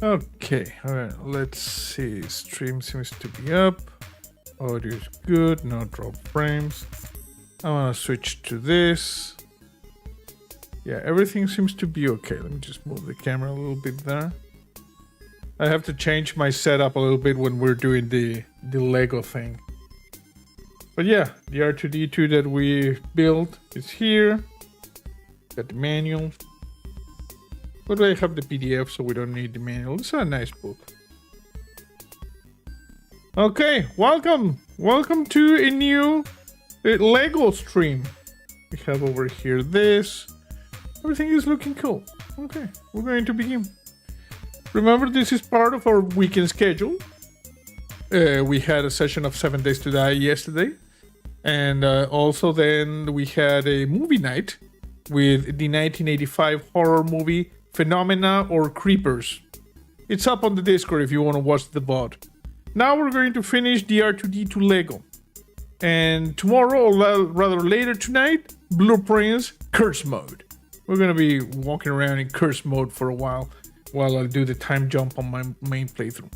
Okay, all right, let's see. Stream seems to be up. Audio is good, no drop frames. I want to switch to this. Yeah, everything seems to be okay. Let me just move the camera a little bit there. I have to change my setup a little bit when we're doing the Lego thing. But yeah, the R2-D2 that we built is here. Got the manual. But I have the PDF, so we don't need the manual. It's a nice book. Okay, welcome. Welcome to a new Lego stream. We have over here this. Everything is looking cool. Okay, we're going to begin. Remember, this is part of our weekend schedule. We had a session of 7 Days to Die yesterday. And also then we had a movie night with the 1985 horror movie Phenomena or Creepers. It's up on the Discord if you want to watch the VOD. Now we're going to finish the R2-D2 Lego. And tomorrow, or rather later tonight, Blueprints Curse Mode. We're going to be walking around in Curse Mode for a while I do the time jump on my main playthrough.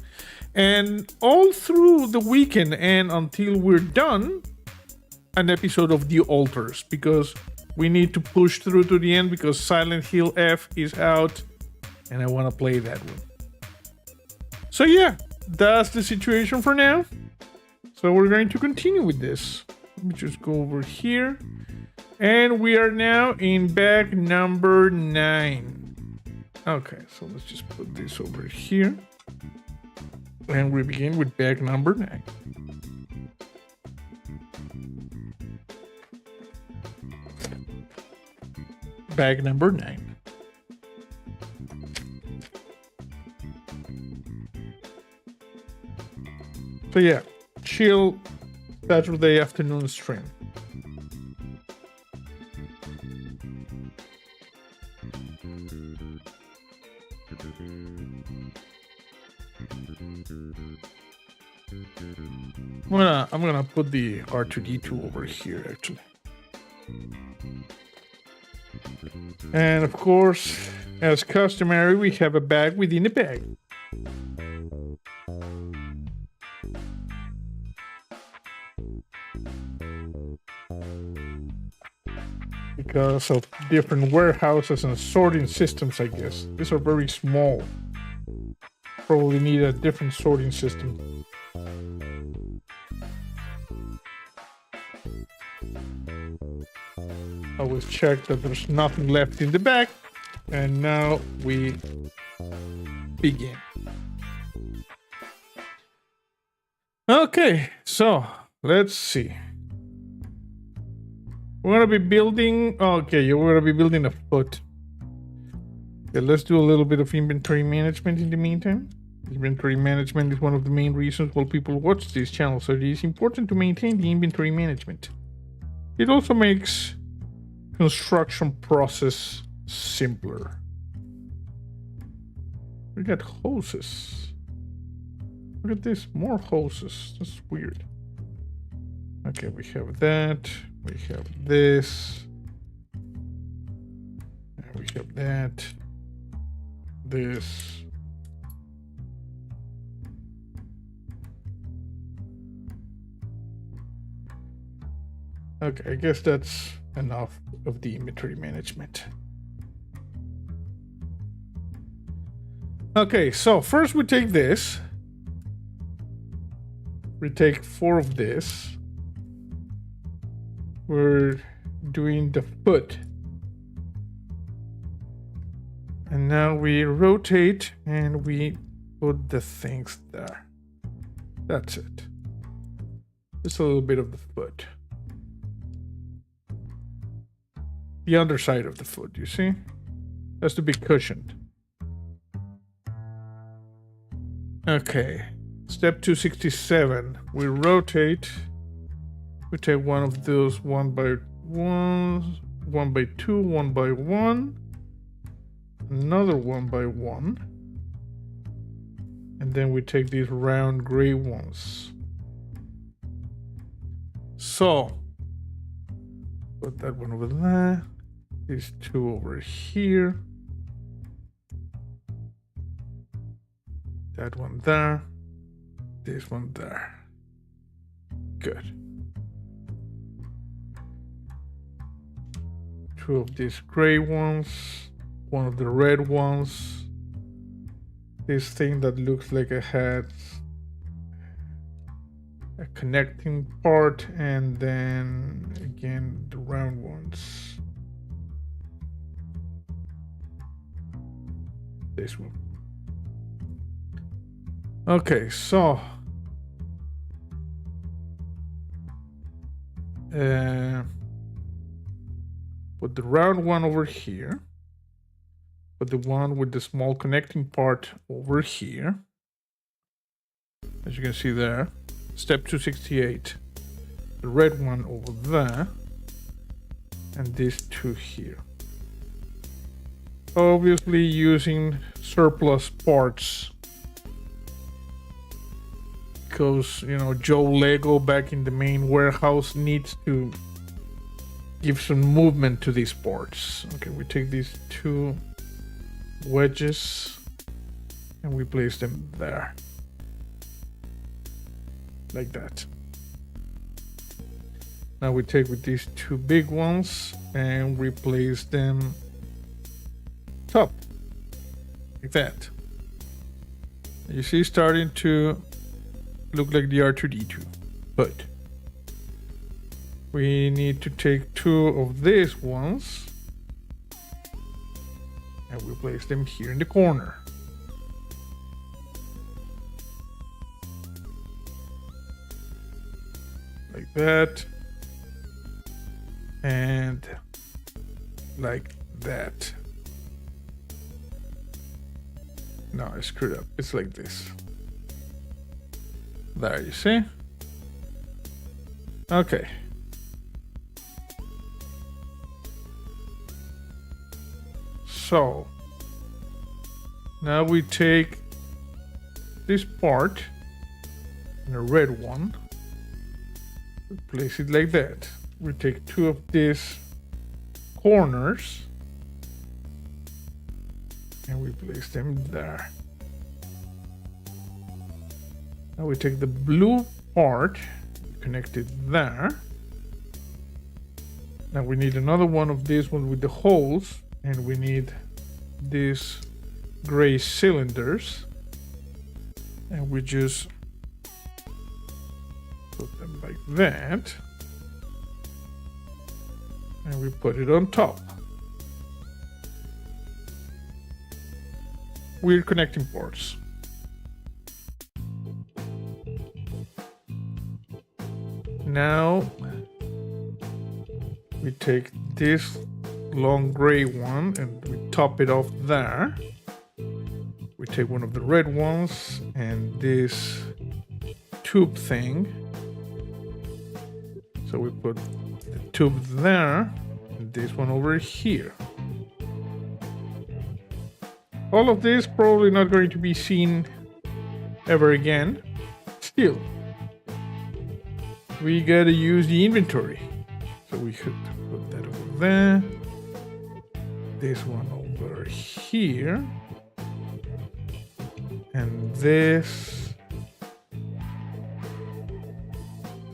And all through the weekend and until we're done, an episode of The Altars, because we need to push through to the end because Silent Hill F is out and I want to play that one. So yeah, that's the situation for now. So we're going to continue with this. Let me just go over here. And we are now in bag number 9. Okay, so let's just put this over here. And we begin with bag number 9. Bag number 9. So yeah, chill Saturday afternoon stream. I'm gonna put the R2-D2 over here actually. And of course, as customary, we have a bag within a bag. Because of different warehouses and sorting systems, I guess. These are very small. Probably need a different sorting system. Always check that there's nothing left in the bag. And now we begin. Okay, so let's see. We're gonna be building. Okay, we're gonna be building a foot. Okay, let's do a little bit of inventory management in the meantime. Inventory management is one of the main reasons why people watch this channel, so it is important to maintain the inventory management. It also makes construction process simpler. We got hoses. Look at this, more hoses. That's weird. Okay, we have that. We have this. And we have that. This. Okay, I guess that's enough of the inventory management. Okay, so first we take this. We take 4 of this. We're doing the foot. And now we rotate and we put the things there. That's it. Just a little bit of the foot. The underside of the foot, you see? Has to be cushioned. Okay. Step 267. We rotate. We take one of those 1 by 1, 1 by 2, 1 by 1. Another 1 by 1. And then we take these round gray ones. So, put that one over there. These 2 over here. That one there. This one there. Good. 2 of these gray ones. 1 of the red ones. This thing that looks like it has a connecting part, and then again the round ones. This one. Okay, so put the round one over here. Put the one with the small connecting part over here. As you can see there. Step 268. The red one over there. And these 2 here. Obviously using surplus parts. Because, you know, Joe Lego back in the main warehouse needs to give some movement to these parts. Okay, we take these 2 wedges and we place them there. Like that. Now we take with these 2 big ones and we place them top. Like that. You see, starting to look like the R2-D2, but we need to take 2 of these ones and we place them here in the corner. Like that. And like that. No, I screwed up. It's like this. There, you see? Okay. So now we take this part and a red one. We place it like that. We take 2 of these corners and we place them there. Now we take the blue part, connect it there. Now we need another one of these one with the holes, and we need these gray cylinders, and we just put them like that, and we put it on top. We're connecting parts. Now we take this long gray one and we top it off there. We take one of the red ones and this tube thing. So we put the tube there and this one over here. All of this probably not going to be seen ever again. Still, we gotta use the inventory. So we should put that over there. This one over here. And this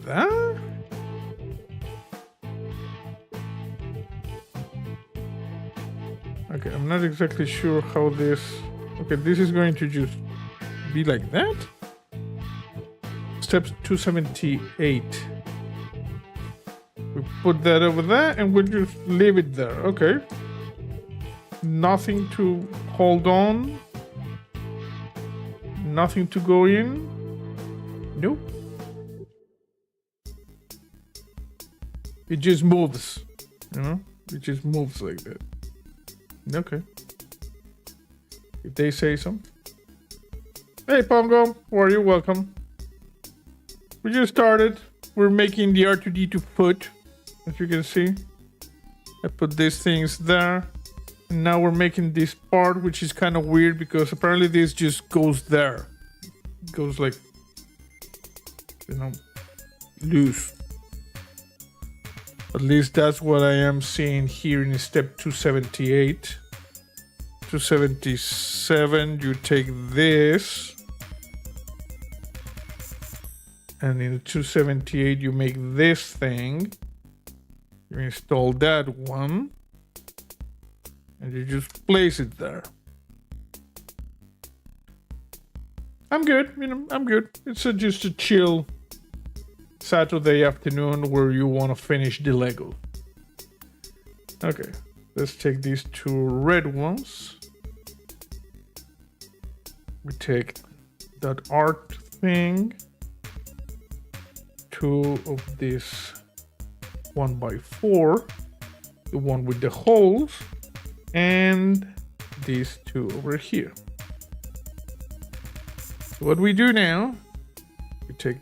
there. Okay, I'm not exactly sure how this... Okay, this is going to just be like that. Step 278. We put that over there and we'll just leave it there. Okay. Nothing to hold on. Nothing to go in. Nope. It just moves. You know? It just moves like that. Okay. If they say so. Hey Pongo, how are you? Welcome. We just started. We're making the R2-D2 foot, as you can see. I put these things there. And now we're making this part, which is kind of weird because apparently this just goes there. It goes like, you know, loose. At least that's what I am seeing here in step 278. 277, you take this And in 278, you make this thing. You install that one. And you just place it there. I'm good, you know, I'm good. It's just a chill Saturday afternoon where you want to finish the Lego. Okay, let's take these two red ones. We take that art thing. Two of this 1x4. The one with the holes. And these two over here. So what we do now, we take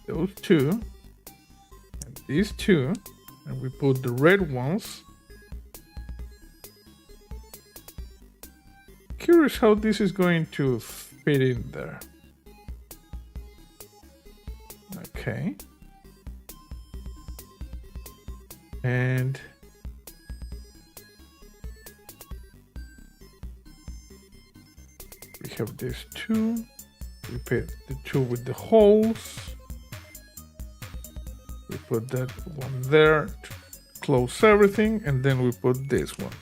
those two and these two, and we put the red ones. Curious how this is going to fit in there. Okay. And we have these two. We put the two with the holes. We put that one there to close everything, and then we put this one.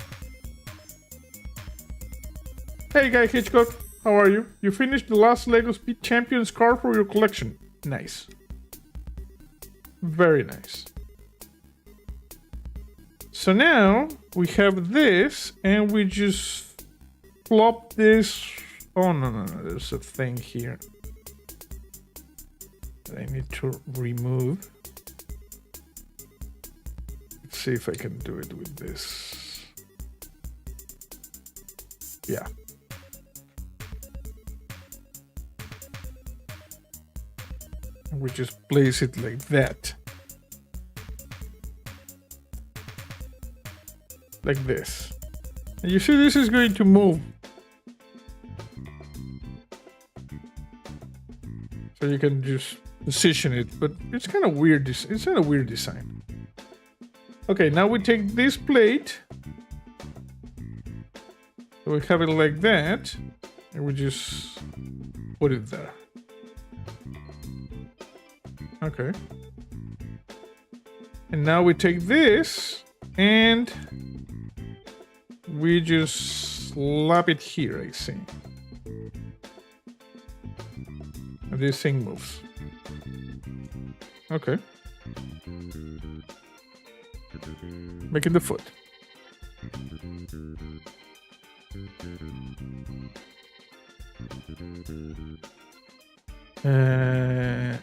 Hey Guy Hitchcock, how are you? You finished the last Lego Speed Champions car for your collection. Nice. Very nice. So now we have this, and we just plop this. Oh, no, there's a thing here that I need to remove. Let's see if I can do it with this. Yeah. And we just place it like that. Like this. And you see this is going to move. So you can just position it, but it's kind of weird. It's kind of weird design. Okay, now we take this plate. So we have it like that, and we just put it there. Okay. And now we take this and we just slap it here, I see. And this thing moves. Okay. Making the foot.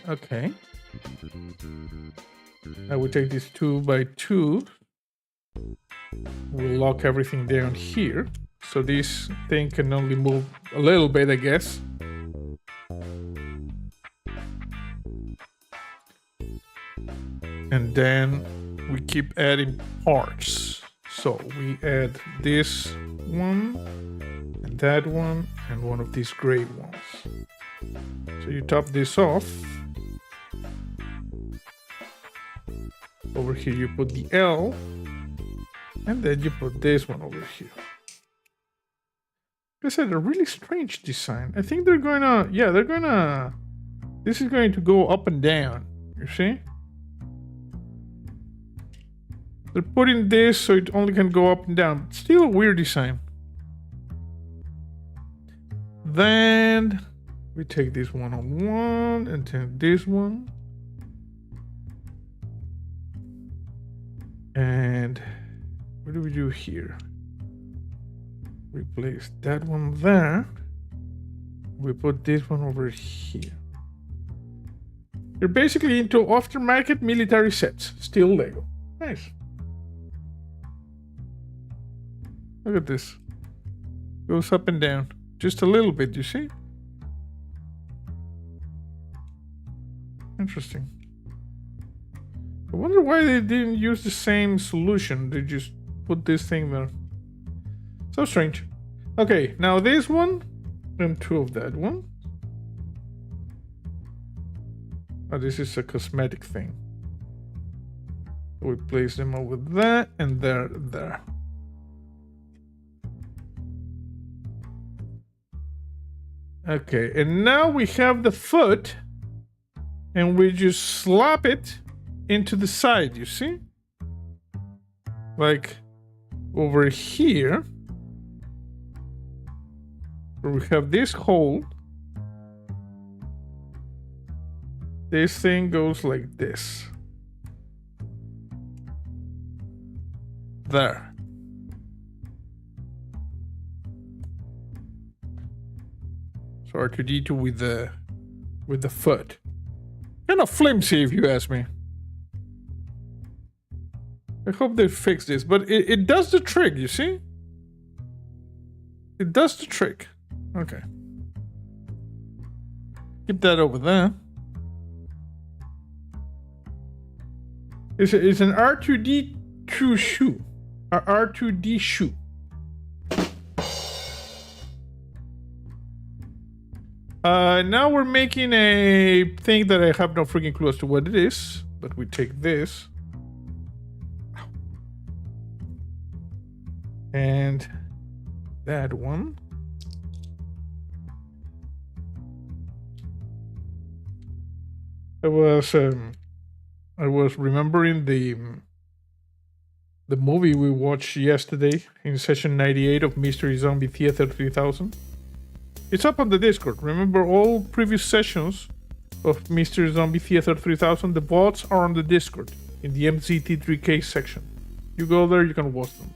Okay. Now we take this 2x2. We'll lock everything down here. So this thing can only move a little bit, I guess. And then we keep adding parts. So we add this one, and that one, and one of these gray ones. So you top this off. Over here you put the L, and then you put this one over here. Like I said, a really strange design. I think they're gonna, yeah, they're gonna, this is going to go up and down, you see? They're putting this so it only can go up and down. Still a weird design. Then we take this one on one and then this one. And what do we do here? We place that one there. We put this one over here. You're basically into aftermarket military sets. Still Lego. Nice. Look at this. Goes up and down. Just a little bit, you see? Interesting. I wonder why they didn't use the same solution. They just put this thing there. So strange. Okay, now this one and two of that one. Oh, this is a cosmetic thing. We place them over there and there. Okay, and now we have the foot. and we just slap it into the side, you see? Like over here, where we have this hole, this thing goes like this. There. So R2-D2 with the foot. Kind of flimsy if you ask me. I hope they fix this, but it does the trick, you see? It does the trick. Okay. Keep that over there. It's an R2-D2 shoe. R2-D shoe. Now we're making a thing that I have no freaking clue as to what it is, but we take this. And that one. I was remembering the movie we watched yesterday in session 98 of Mystery Zombie Theater 3000. It's up on the Discord. Remember, all previous sessions of Mystery Zombie Theater 3000, the VODs are on the Discord in the MZT3K section. You go there, you can watch them.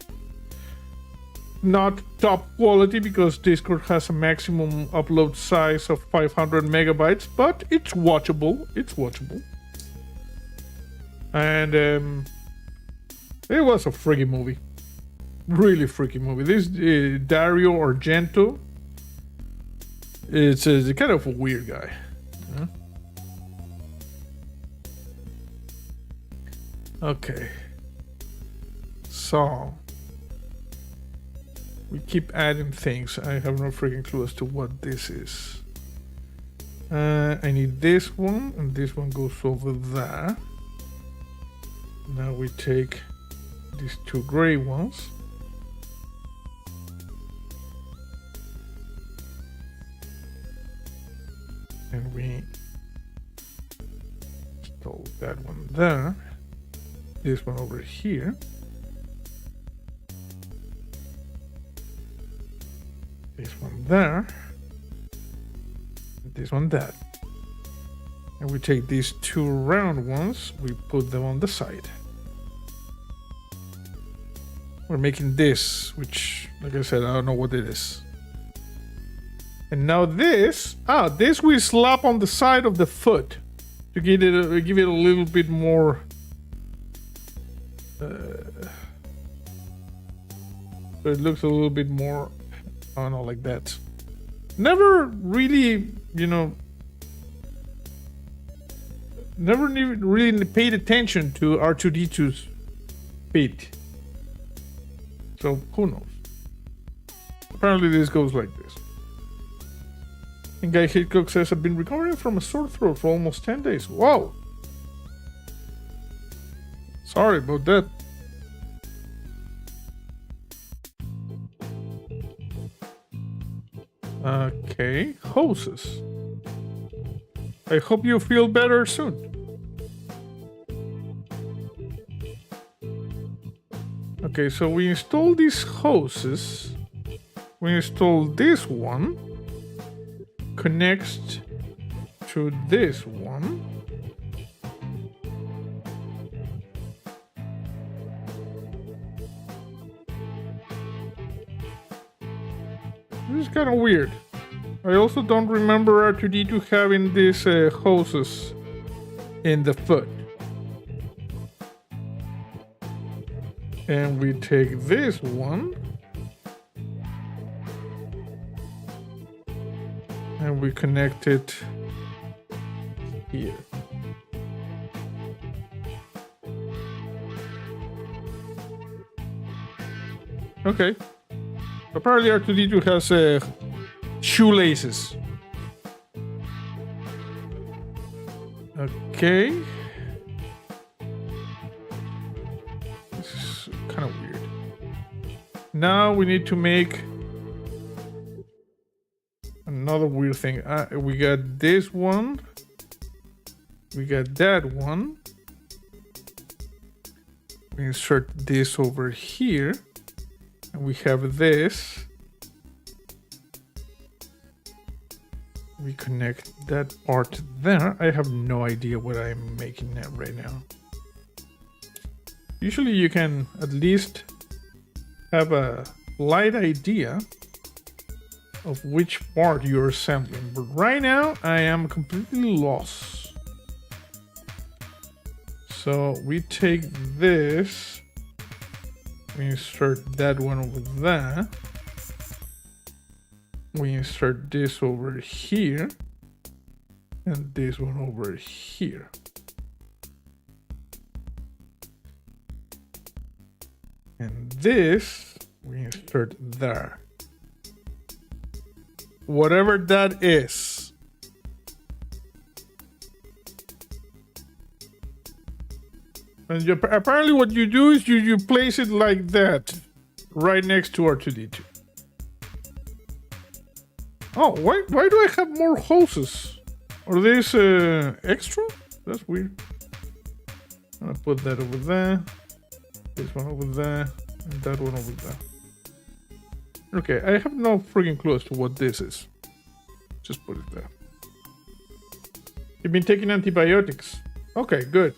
Not top quality because Discord has a maximum upload size of 500 megabytes, but it's watchable. It's watchable. And it was a freaky movie. Really freaky movie. This Dario Argento, it's a kind of a weird guy. Yeah? Okay. So we keep adding things. I have no freaking clue as to what this is. I need this one, and this one goes over there. Now we take these two gray ones. And we install that one there. This one over here. This one there. This one there. And we take these two round ones, we put them on the side. We're making this, which, like I said, I don't know what it is. And now this we slap on the side of the foot to give it a little bit more. So it looks a little bit more, I don't know, like that. Never really, never really paid attention to R2-D2's feet. So who knows? Apparently this goes like this. And Guy Hitchcock says, I've been recovering from a sore throat for almost 10 days. Wow. Sorry about that. Okay, hoses. I hope you feel better soon. Okay, so we install these hoses. We install this one. Connects to this one. This is kind of weird. I also don't remember R2-D2 having these hoses in the foot. And we take this one. And we connect it here. Okay. Apparently R2-D2 has shoelaces. Okay. This is kind of weird. Now we need to make another weird thing. We got this one. We got that one. We insert this over here. And we have this. We connect that part there. I have no idea what I'm making right now. Usually you can at least have a light idea of which part you're assembling, but right now I am completely lost. So we take this, we insert that one over there, we insert this over here, and this one over here. And this we insert there. Whatever that is. And apparently what you do is you place it like that, right next to R2-D2. Oh, why do I have more hoses? Are these extra? That's weird. I'm gonna put that over there. This one over there, and that one over there. Okay, I have no freaking clue as to what this is. Just put it there. You've been taking antibiotics. Okay, good.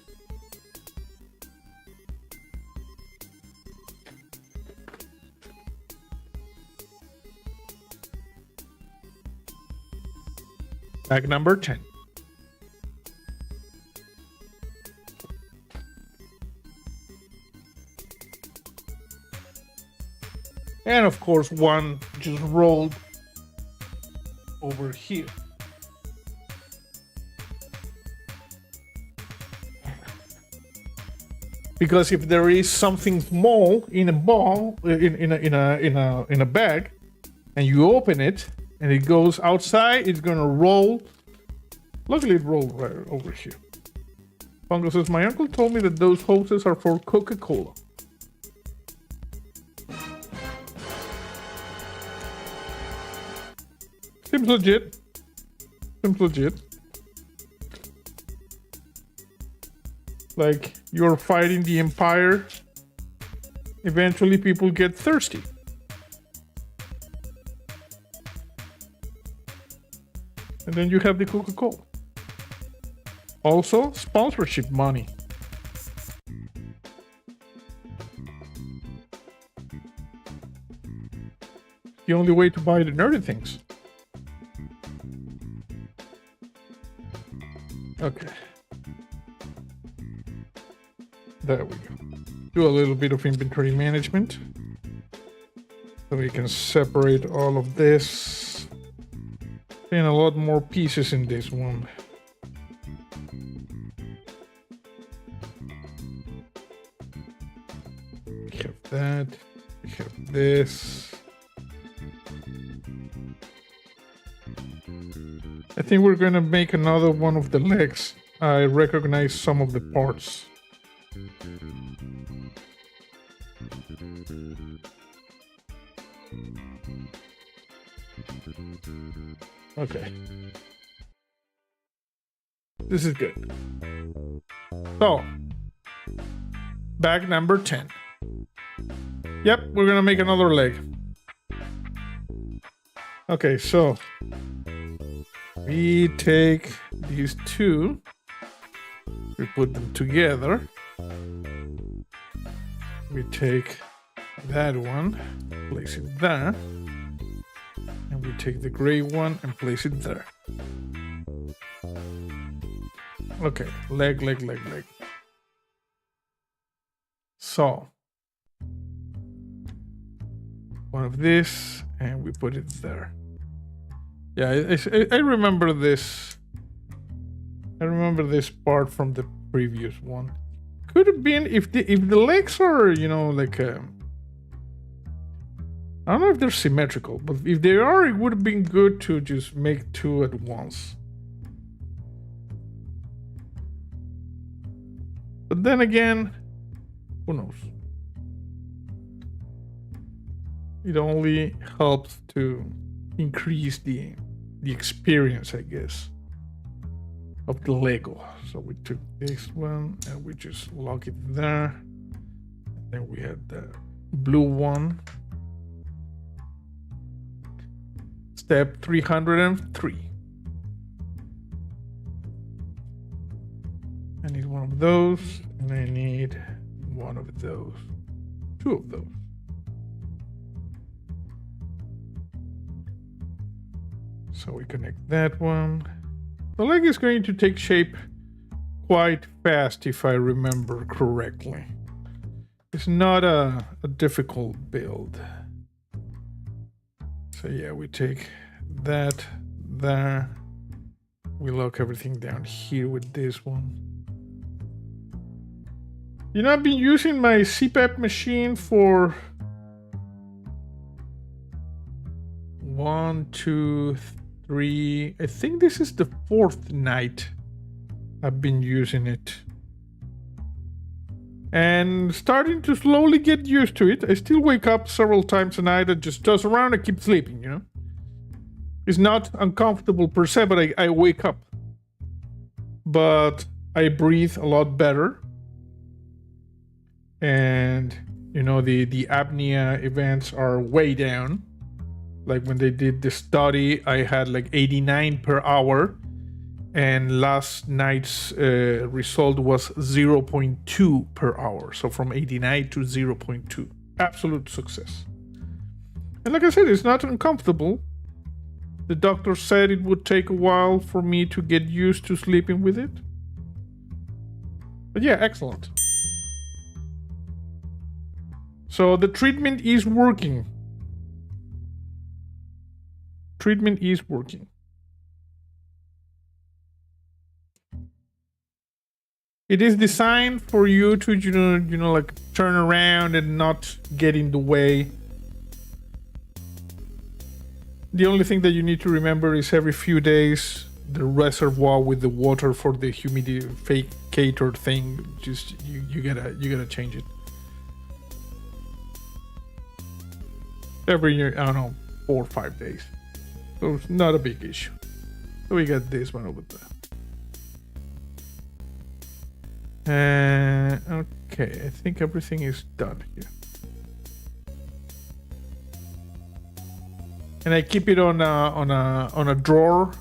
Bag number 10. And of course, one just rolled over here. Because if there is something small in a ball, in a bag, and you open it and it goes outside, it's gonna roll. Luckily, it rolled right over here. Fungo says, my uncle told me that those hoses are for Coca-Cola. Seems legit. Seems legit. Like you're fighting the Empire. Eventually people get thirsty. And then you have the Coca-Cola. Also, sponsorship money. The only way to buy the nerdy things. Okay. There we go. Do a little bit of inventory management. So we can separate all of this. And a lot more pieces in this one. We have that. We have this. I think we're gonna make another one of the legs. I recognize some of the parts. Okay. This is good. So, bag number 10. Yep, we're gonna make another leg. Okay, so we take these two, we put them together. We take that one, place it there, and we take the gray one and place it there. Okay, leg. So, one of this, and we put it there. Yeah, I remember this. I remember this part from the previous one. Could have been if the legs are, you know, like I don't know if they're symmetrical, but if they are, it would have been good to just make two at once. But then again, who knows? It only helps to increase the experience, I guess. of the Lego. So we took this one and we just lock it there. And then we had the blue one. Step 303. I need one of those, and I need one of those. Two of those. So we connect that one. The leg is going to take shape quite fast, if I remember correctly. It's not a difficult build. So yeah, we take that there. We lock everything down here with this one. You know, I've been using my CPAP machine for 1, 2, 3. I think this is the 4th night I've been using it. And starting to slowly get used to it. I still wake up several times a night and just toss around and keep sleeping, you know? It's not uncomfortable per se, but I wake up. But I breathe a lot better. And, you know, the apnea events are way down. Like when they did the study, I had like 89 per hour. And last night's result was 0.2 per hour. So from 89 to 0.2. Absolute success. And like I said, it's not uncomfortable. The doctor said it would take a while for me to get used to sleeping with it. But yeah, excellent. So the treatment is working. Treatment is working. It is designed for you to, you know, like turn around and not get in the way. The only thing that you need to remember is every few days, the reservoir with the water for the humidificator thing, just you gotta change it. Every year, I don't know, 4 or 5 days. So it's not a big issue. So we got this one over there. Okay, I think everything is done here. And I keep it on a drawer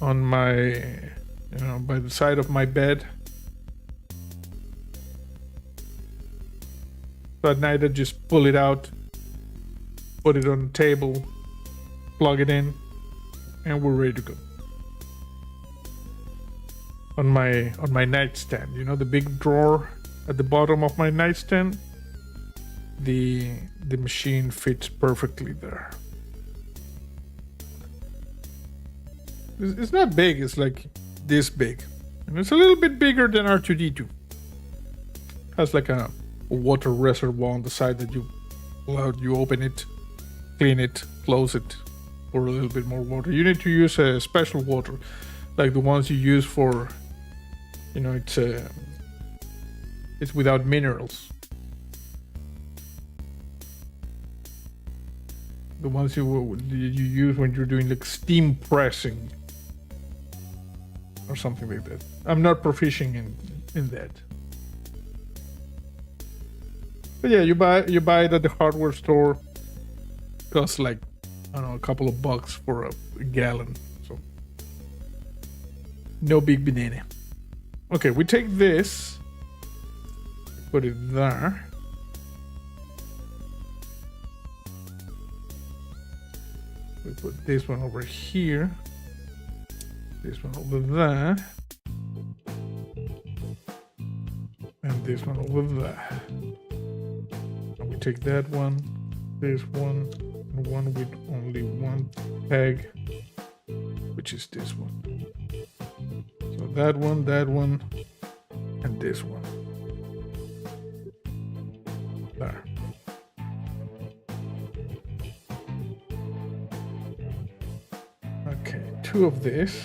on my, you know, by the side of my bed. So at night I just pull it out, put it on the table, plug it in, and we're ready to go. On my nightstand, you know, the big drawer at the bottom of my nightstand, the machine fits perfectly there. It's not big, it's like this big. And it's a little bit bigger than R2-D2. Has like a water reservoir on the side that you pull out, you open it, clean it, close it, pour a little bit more water. You need to use a special water, like the ones you use for, you know, it's without minerals. The ones you use when you're doing like steam pressing or something like that. I'm not proficient in that. But yeah, you buy it at the hardware store. Costs like, I don't know, a couple of bucks for a gallon. So no big banana. Okay, we take this, put it there. We put this one over here, this one over there, and this one over there. And we take that one, this one, and one with only one peg, which is this one. So that one, and this one. There. Okay, 2 of this.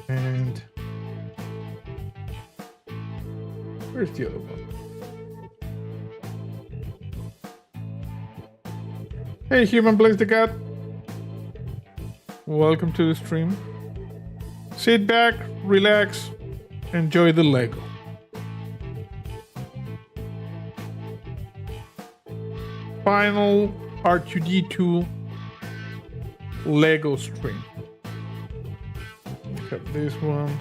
And where's the other one? Hey, human Blaze the Cat. Welcome to the stream. Sit back, relax, enjoy the Lego. Final R2-D2 Lego stream. We have this one.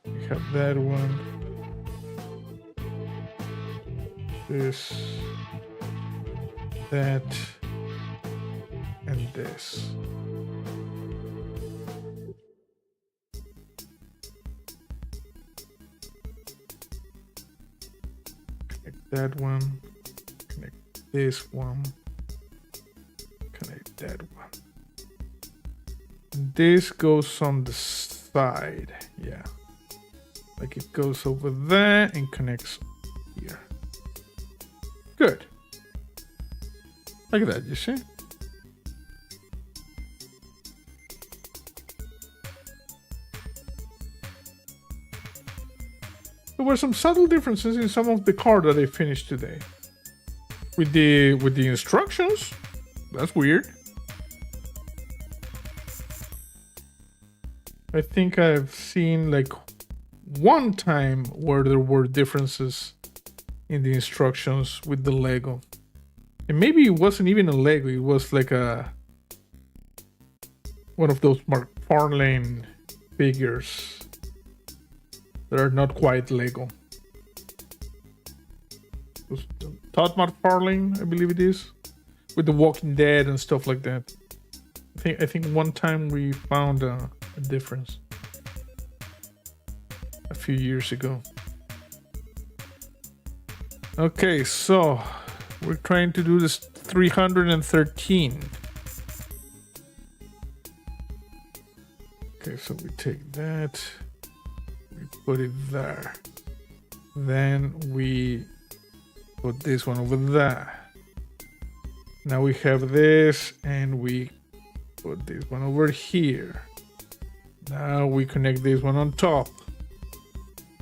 We have that one. This, that, and this. Connect that one. Connect this one. Connect that one. And this goes on the side. Yeah. Like it goes over there and connects here. Good. Like that, you see? There were some subtle differences in some of the card that I finished today. With the instructions, that's weird. I think I've seen like one time where there were differences in the instructions with the Lego. And maybe it wasn't even a Lego, it was like one of those McFarlane figures that are not quite Lego. Todd McFarlane, I believe it is, with The Walking Dead and stuff like that. I think one time we found a difference a few years ago. Okay, so we're trying to do this 313. Okay, so we take that, we put it there. Then we put this one over there. Now we have this and we put this one over here. Now we connect this one on top.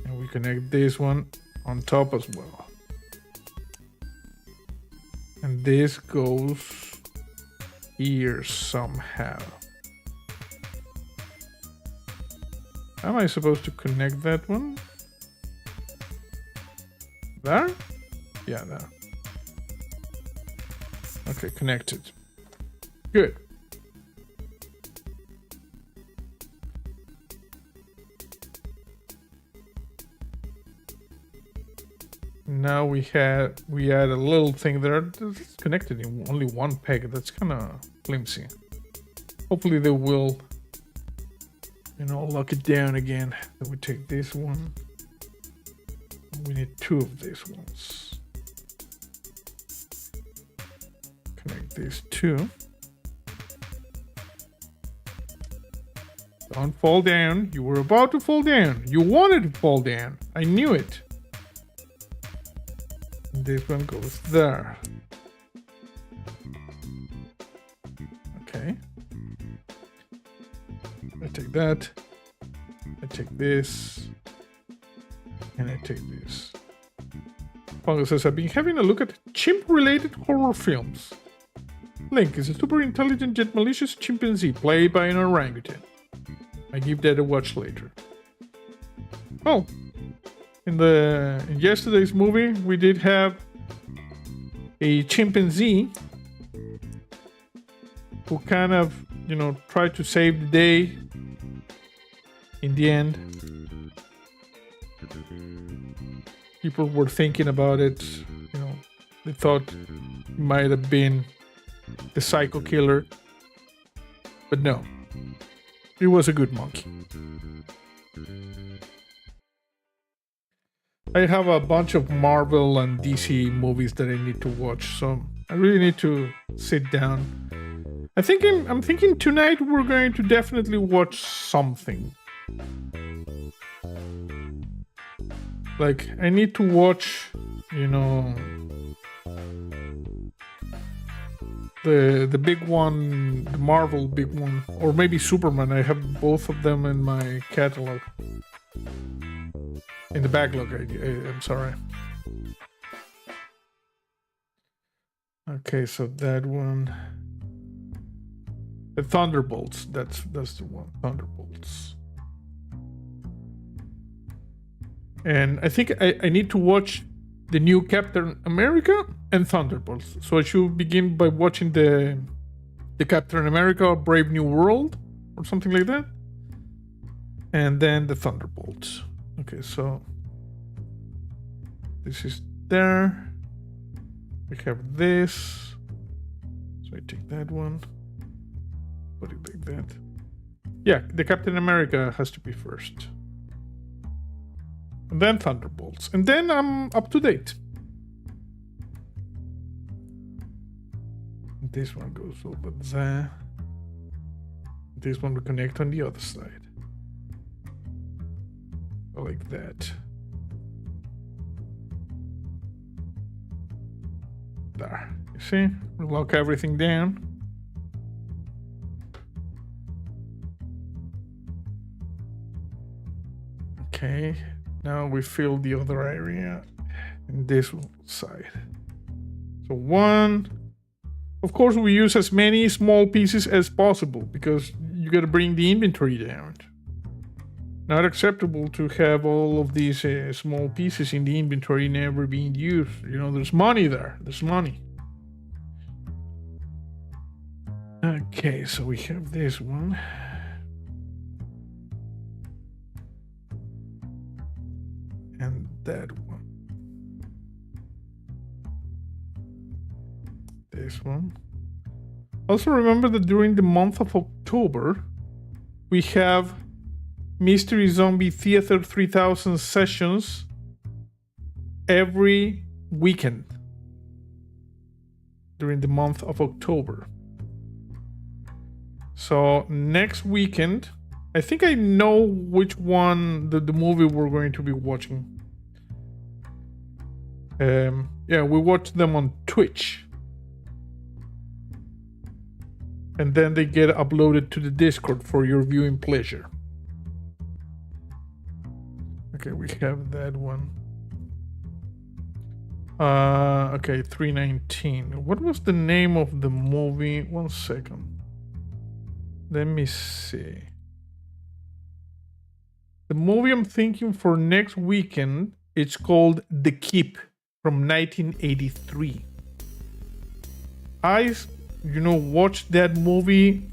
And we connect this one on top as well. And this goes here somehow. How am I supposed to connect that one? There? Yeah, there. Okay, connected. Good. Now we add a little thing there that's connected in only one peg. That's kind of flimsy. Hopefully they will, lock it down again. Then we take this one. We need two of these ones. Connect these two. Don't fall down. You were about to fall down. You wanted to fall down. I knew it. This one goes there. Okay. I take that. I take this. And I take this. Pongo says, I've been having a look at chimp-related horror films. Link is a super intelligent yet malicious chimpanzee played by an orangutan. I give that a watch later. Oh. In yesterday's movie, we did have a chimpanzee who kind of, tried to save the day in the end. People were thinking about it, they thought he might have been the psycho killer, but no, he was a good monkey. I have a bunch of Marvel and DC movies that I need to watch, so I really need to sit down. I'm thinking tonight we're going to definitely watch something. Like, I need to watch, the big one, the Marvel big one, or maybe Superman. I have both of them in my catalog. In the backlog, I'm sorry. Okay, so that one. The Thunderbolts. That's the one. Thunderbolts. And I think I need to watch the new Captain America and Thunderbolts. So I should begin by watching the Captain America Brave New World or something like that. And then the Thunderbolts. Okay, so this is there. We have this. So I take that one. Put it like that. Yeah, the Captain America has to be first. And then Thunderbolts. And then I'm up to date. This one goes over there. This one will connect on the other side. Like that. There. You see? We lock everything down. Okay. Now we fill the other area in this side. So one. Of course, we use as many small pieces as possible because you got to bring the inventory down. Not acceptable to have all of these small pieces in the inventory never being used. You know, there's money there. There's money. Okay, so we have this one. And that one. This one. Also remember that during the month of October, we have Mystery Zombie Theater 3000 sessions every weekend during the month of October. So next weekend, I think I know which one the movie we're going to be watching. Yeah, we watch them on Twitch. And then they get uploaded to the Discord for your viewing pleasure. Okay, we have that one. Okay, 319. What was the name of the movie? 1 second. Let me see. The movie I'm thinking for next weekend, it's called The Keep from 1983. I watched that movie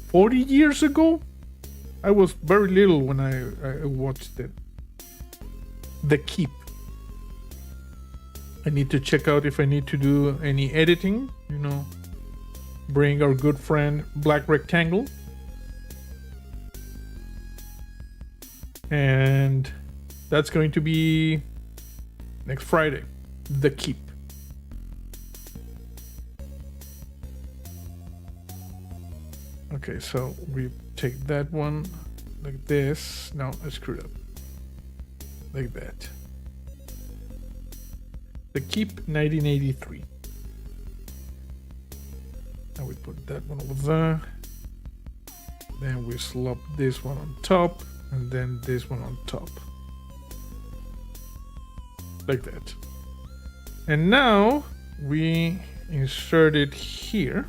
40 years ago. I was very little when I watched it. The Keep. I need to check out if I need to do any editing, bring our good friend Black Rectangle. And that's going to be next Friday. The Keep. Okay, so we take that one like this. No, I screwed up. Like that. The Keep 1983. Now we put that one over there. Then we slop this one on top. And then this one on top. Like that. And now we insert it here.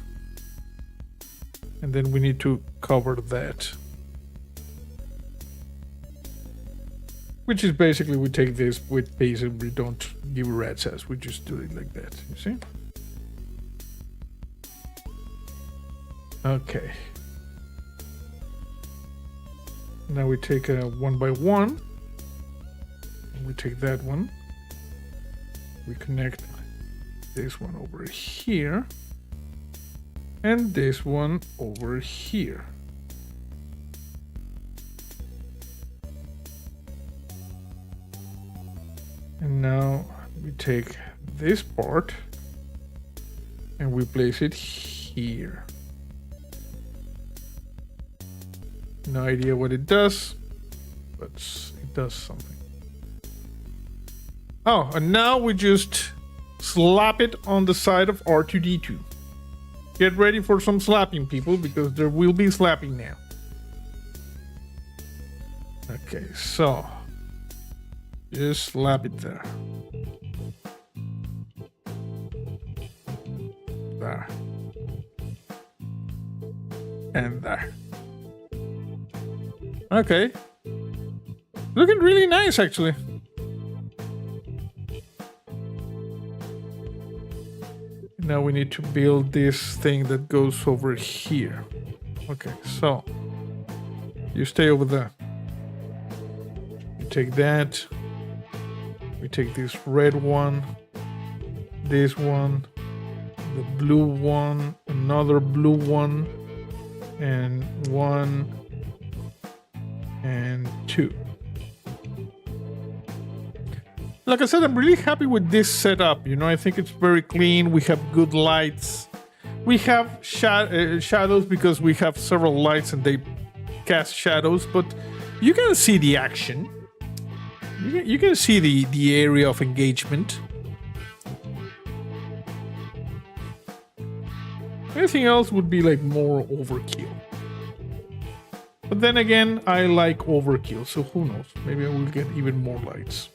And then we need to cover that. Which is basically we take this with base and we don't give a rat's ass. We just do it like that. You see? Okay. Now we take a 1 by 1. We take that one. We connect this one over here. And this one over here. And now we take this part and we place it here. No idea what it does, but it does something. Oh, and now we just slap it on the side of R2-D2. Get ready for some slapping, people, because there will be slapping now. Okay, so just slap it there. There. And there. Okay. Looking really nice, actually. Now we need to build this thing that goes over here. Okay, so you stay over there. You take that. We take this red one, this one, the blue one, another blue one, and 1 and 2. Like I said, I'm really happy with this setup. You know, I think it's very clean. We have good lights. We have shadows because we have several lights and they cast shadows, but you can see the action. You can see the area of engagement. Anything else would be like more overkill. But then again, I like overkill, so who knows? Maybe I will get even more lights.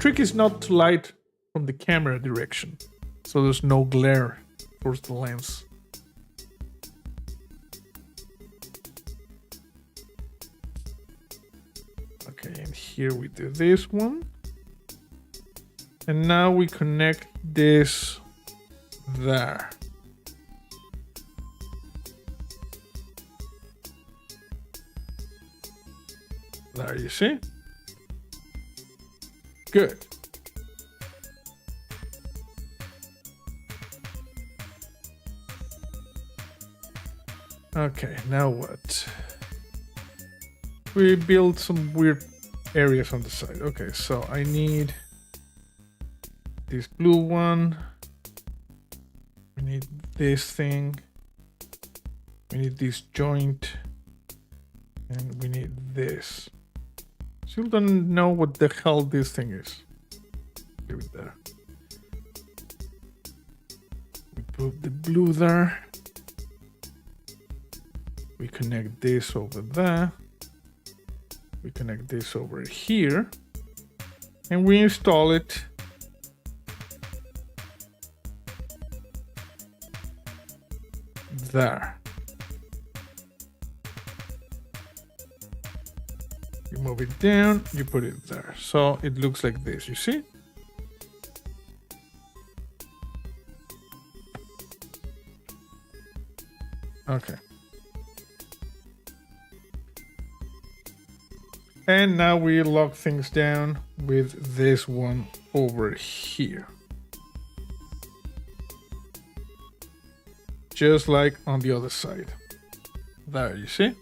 Trick is not to light from the camera direction, so there's no glare towards the lens. Okay, and here we do this one. And now we connect this there. There, you see? Good. Okay, now what? We build some weird areas on the side. Okay, so I need this blue one. We need this thing. We need this joint. And we need this. Still don't know what the hell this thing is. Give it there. We put the blue there. We connect this over there. We connect this over here. And we install it there. You move it down, you put it there. So it looks like this, you see? Okay. And now we lock things down with this one over here. Just like on the other side. There, you see?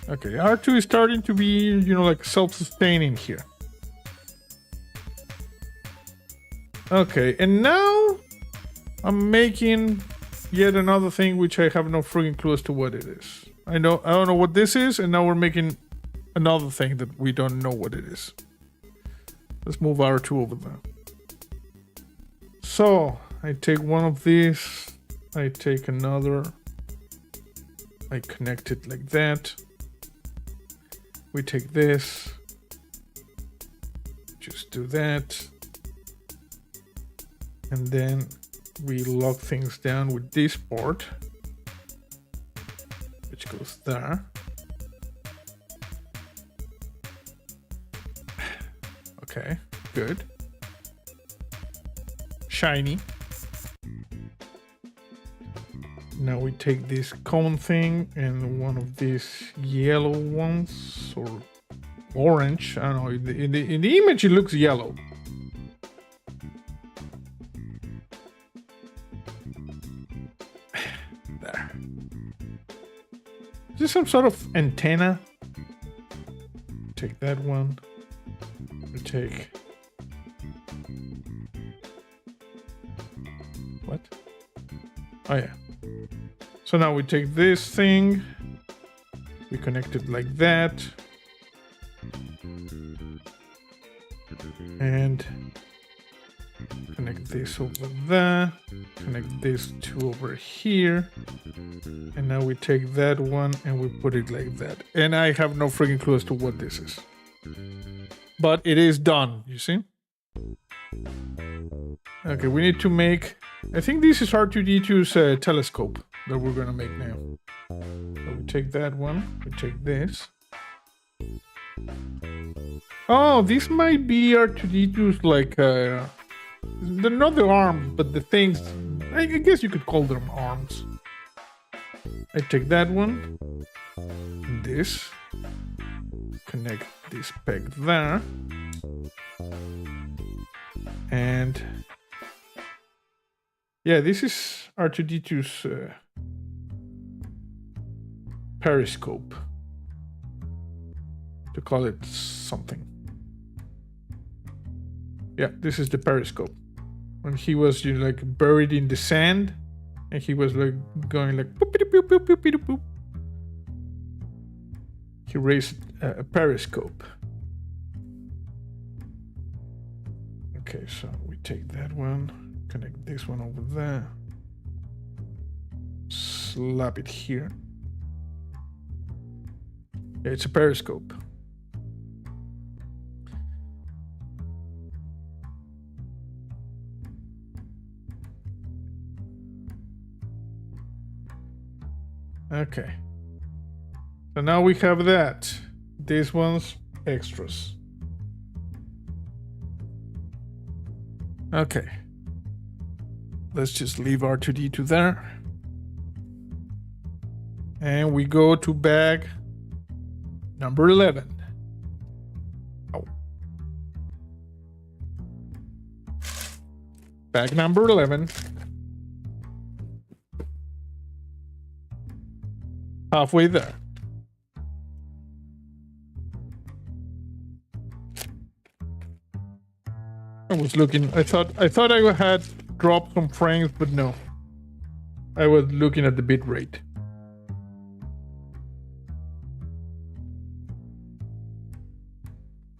Okay, R2 is starting to be, you know, like self-sustaining here. Okay, and now I'm making yet another thing which I have no freaking clue as to what it is. I don't know what this is, and now we're making another thing that we don't know what it is. Let's move R2 over there. So I take one of these, I take another, I connect it like that. We take this, just do that, and then we lock things down with this port, which goes there. Okay, good. Shiny. Now we take this common thing and one of these yellow ones or orange. I don't know. In the image, it looks yellow. There. Is this some sort of antenna? Take that one. We take. What? Oh yeah. So now we take this thing, we connect it like that, and connect this over there, connect this two over here, and now we take that one and we put it like that. And I have no freaking clue as to what this is. but it is done, you see? Okay, we need to make... I think this is R2-D2's telescope that we're gonna make now. So we take that one, we take this. Oh, this might be R2-D2's like... they're not the arms, but the things... I guess you could call them arms. I take that one. This. Connect this peg there. And... yeah, this is R2-D2's periscope. To call it something. Yeah, this is the periscope. When he was like buried in the sand, and he was like going like boop boop boop boop boop boop. He raised a periscope. Okay, so we take that one, connect this one over there, slap it here. Yeah, it's a periscope. Okay. So now we have that. This one's extras. Okay. Let's just leave R2-D2 there. And we go to bag number 11. Oh. Bag number 11. Halfway there. I was looking, I thought I had dropped some frames, but no. I was looking at the bit rate.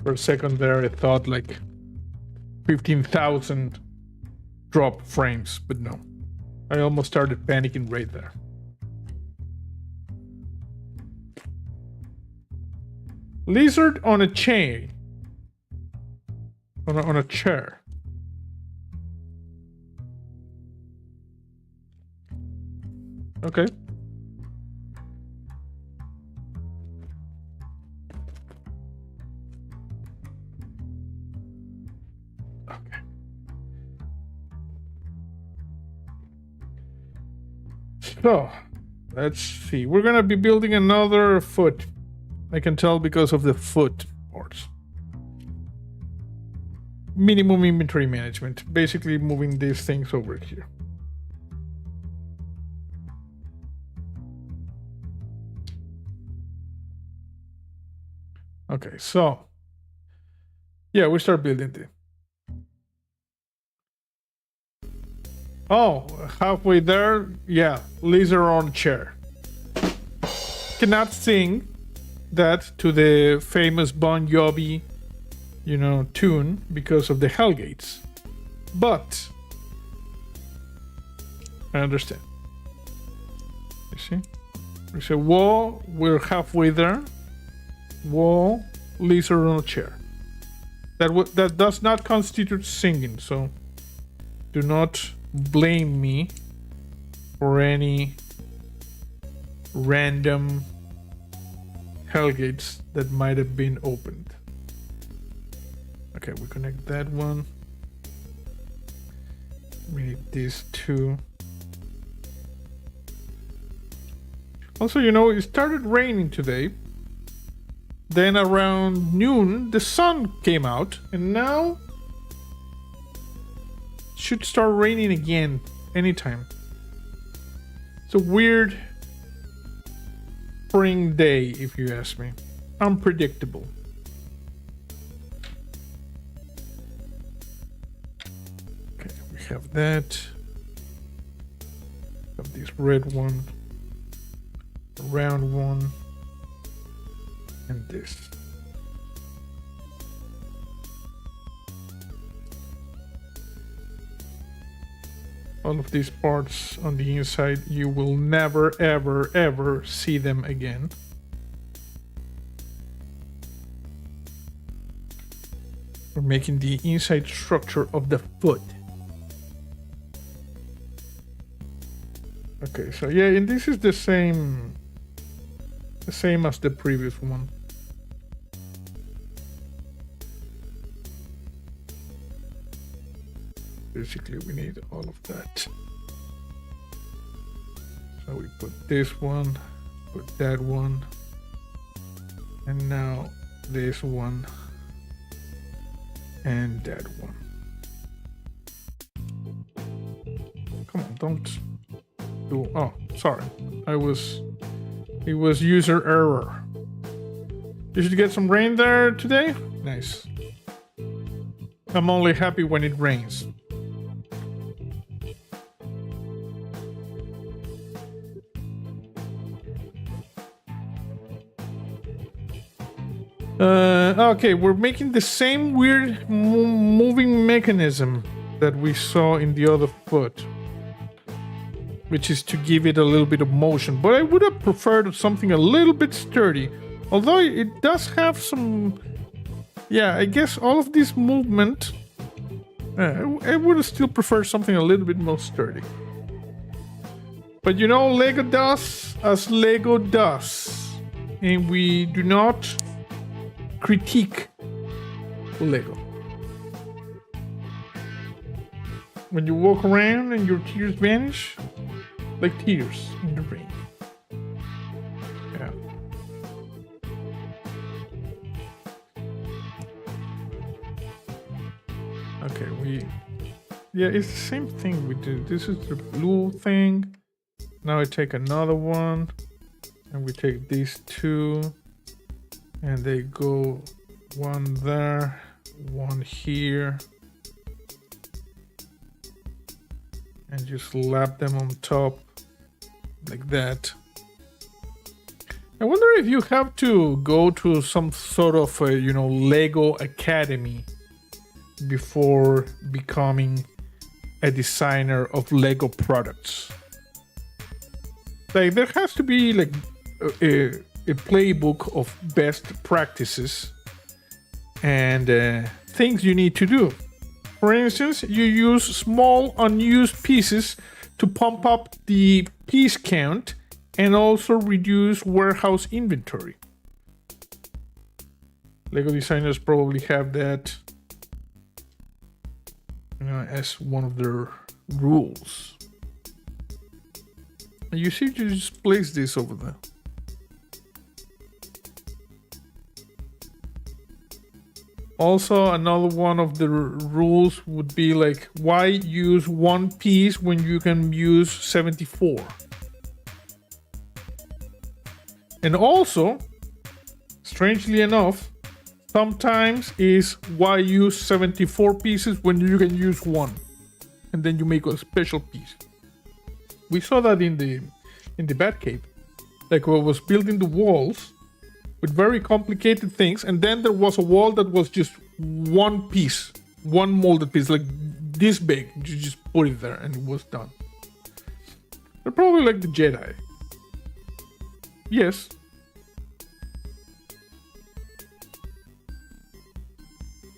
For a second there, I thought like 15,000 drop frames, but no. I almost started panicking right there. Lizard on a chain. On a chair. Okay. Okay. So, let's see. We're gonna be building another foot. I can tell because of the foot parts. Minimum inventory management. Basically moving these things over here. Okay, so yeah, we start building it. Oh, halfway there, yeah, laser on chair. Cannot sing that to the famous Bon Jovi, you know, tune because of the Hellgates, but I understand. You see, we say wall, we're halfway there. Wall, laser on a chair. That does not constitute singing, so do not blame me for any random Hellgates that might have been opened. Okay, we connect that one. We need these two. Also, you know, it started raining today. Then around noon, the sun came out, and now it should start raining again anytime. It's a weird spring day, if you ask me. Unpredictable. Okay, we have that. Have this red one, the round one, and this. All of these parts on the inside, you will never, ever, ever see them again. We're making the inside structure of the foot. Okay, so yeah, and this is the same as the previous one. Basically, we need all of that. So we put this one, put that one, and now this one, and that one. Come on, don't do. Oh, sorry. It was user error. Did you get some rain there today? Nice. I'm only happy when it rains. Okay, we're making the same weird moving mechanism that we saw in the other foot, which is to give it a little bit of motion, but I would have preferred something a little bit sturdy, although it does have some, yeah, I guess all of this movement, I would have still preferred something a little bit more sturdy. But you know, Lego does as Lego does, and we do not critique Lego. When you walk around and your tears vanish, like tears in the rain. Yeah. Okay, yeah, it's the same thing we do. This is the blue thing. Now I take another one, and we take these two. And they go one there, one here. And just slap them on top like that. I wonder if you have to go to some sort of, Lego Academy before becoming a designer of Lego products. Like, there has to be like a playbook of best practices and things you need to do. For instance, you use small unused pieces to pump up the piece count and also reduce warehouse inventory. Lego designers probably have that, as one of their rules. And you see, you just place this over there. Also, another one of the rules would be like, why use one piece when you can use 74? And also, strangely enough, sometimes is why use 74 pieces when you can use one, and then you make a special piece. We saw that in the Batcave, like when I was building the walls with very complicated things, and then there was a wall that was just one piece, one molded piece, like this big. You just put it there and it was done. They're probably like the Jedi. Yes.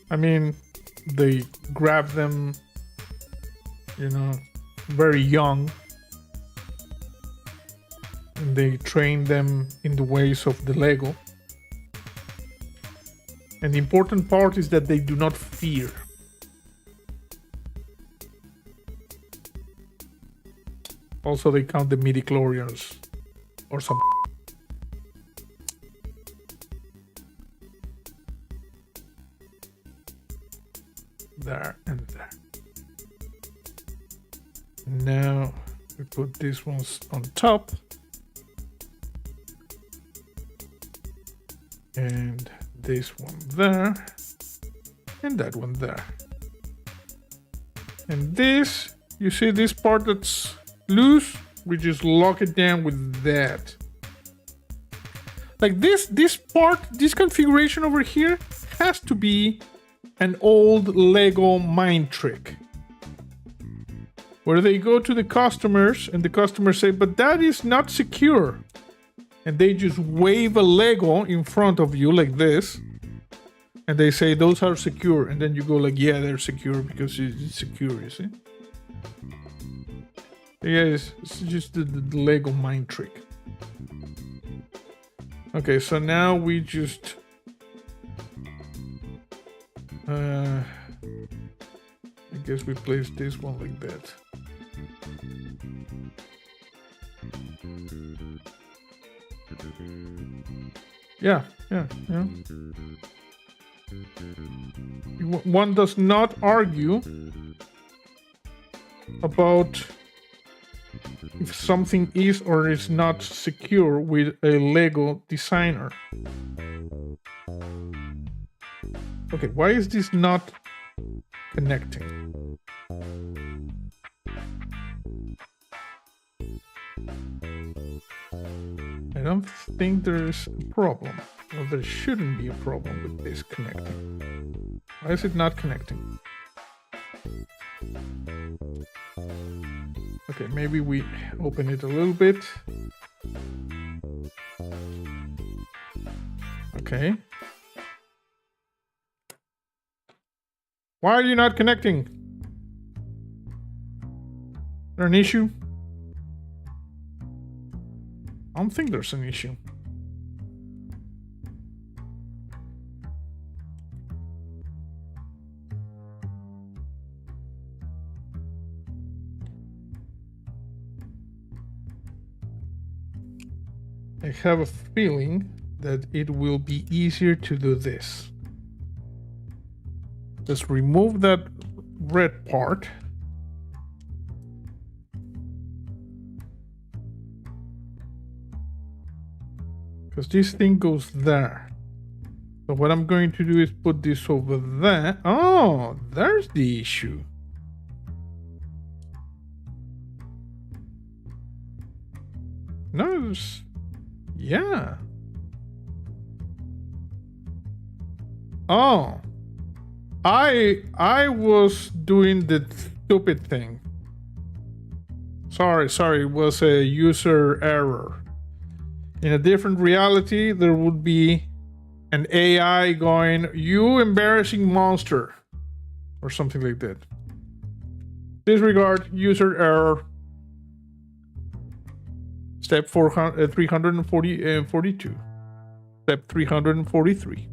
I mean, they grab them, very young, and they train them in the ways of the Lego. And the important part is that they do not fear. Also, they count the midi-chlorians or some. There and there. Now we put these ones on top. And this one there. And that one there. And this, you see this part that's loose? We just lock it down with that. Like this part, this configuration over here has to be an old Lego mind trick. Where they go to the customers and the customers say, but that is not secure. And they just wave a Lego in front of you like this. and they say those are secure, and then you go like, yeah, they're secure because it's secure, you see? Yeah, it's just the Lego mind trick. Okay, so now we just I guess we place this one like that. Yeah. One does not argue about if something is or is not secure with a Lego designer. Okay, why is this not connecting? I don't think there's a problem. Well, there shouldn't be a problem with this connecting. Why is it not connecting? Okay, maybe we open it a little bit. Okay. Why are you not connecting? Is there an issue? I don't think there's an issue. I have a feeling that it will be easier to do this. Just remove that red part. Because this thing goes there. So what I'm going to do is put this over there. Oh, there's the issue. No, yeah. Oh. I was doing the stupid thing. Sorry, it was a user error. In a different reality, there would be an AI going, "You embarrassing monster," or something like that. Disregard, user error. Step 342. Step 343.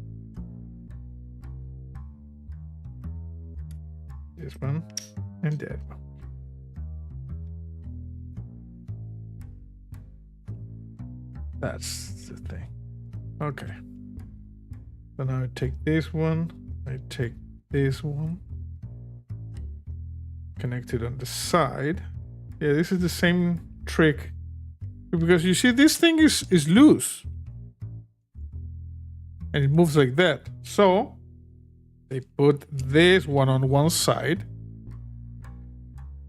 This one and that one. That's the thing. Okay. So now I take this one. I take this one. Connect it on the side. Yeah, this is the same trick. Because you see, this thing is loose. And it moves like that. So they put this one on one side.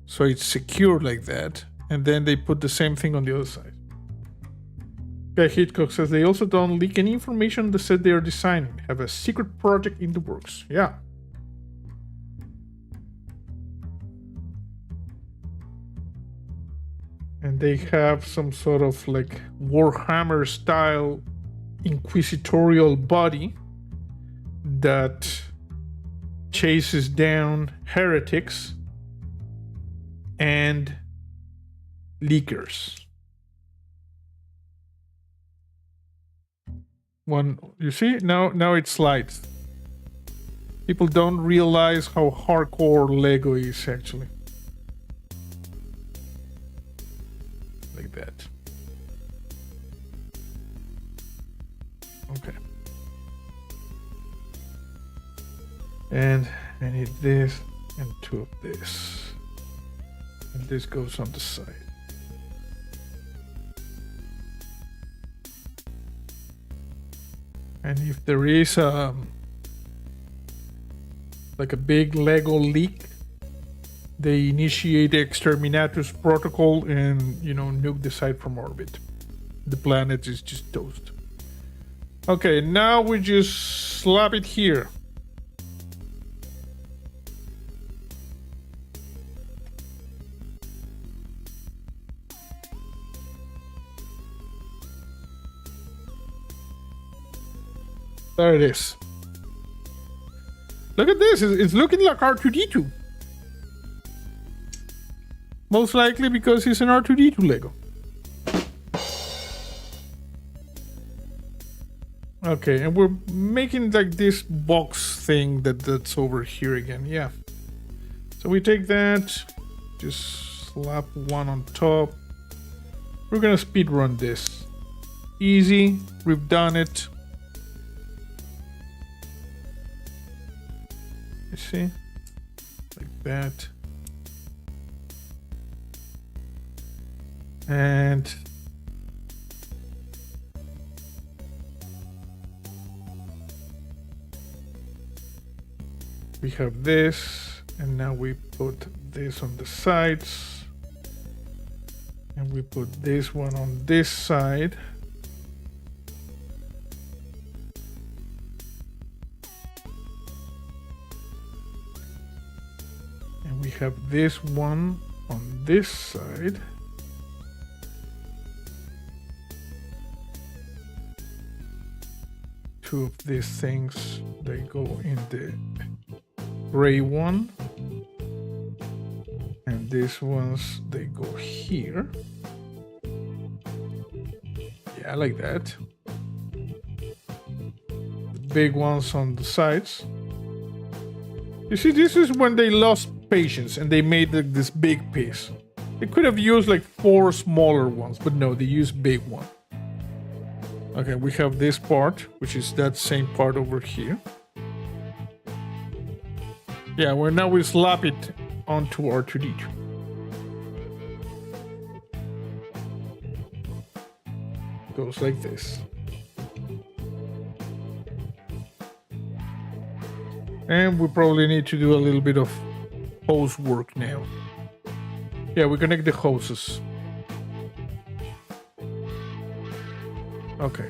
So it's secure like that. And then they put the same thing on the other side. Guy Hitchcock says they also don't leak any information on the set they are designing. Have a secret project in the works. Yeah. And they have some sort of like Warhammer style inquisitorial body that chases down heretics and leakers. One, you see, now it slides. People don't realize how hardcore Lego is actually. Like that. Okay. And I need this and two of this. And this goes on the side. And if there is like a big Lego leak, they initiate the Exterminatus protocol and, you know, nuke the site from orbit. The planet is just toast. Okay, now we just slap it here. There it is. Look at this. It's looking like R2-D2. Most likely because he's an R2-D2 Lego. Okay, and we're making like this box thing that's over here again. Yeah. So we take that, just slap one on top. We're gonna speed run this. Easy, we've done it. You see? Like that. And we have this, and now we put this on the sides, and we put this one on this side. And we have this one on this side. Two of these things, they go in the gray one, and these ones, they go here. Yeah, like that. The big ones on the sides. You see, this is when they lost patience and they made like this big piece. They could have used like 4 smaller ones, but no, they used big one. Okay, we have this part, which is that same part over here. Yeah, well, now we slap it onto R2-D2. Goes like this. And we probably need to do a little bit of hose work now. Yeah, we connect the hoses. Okay.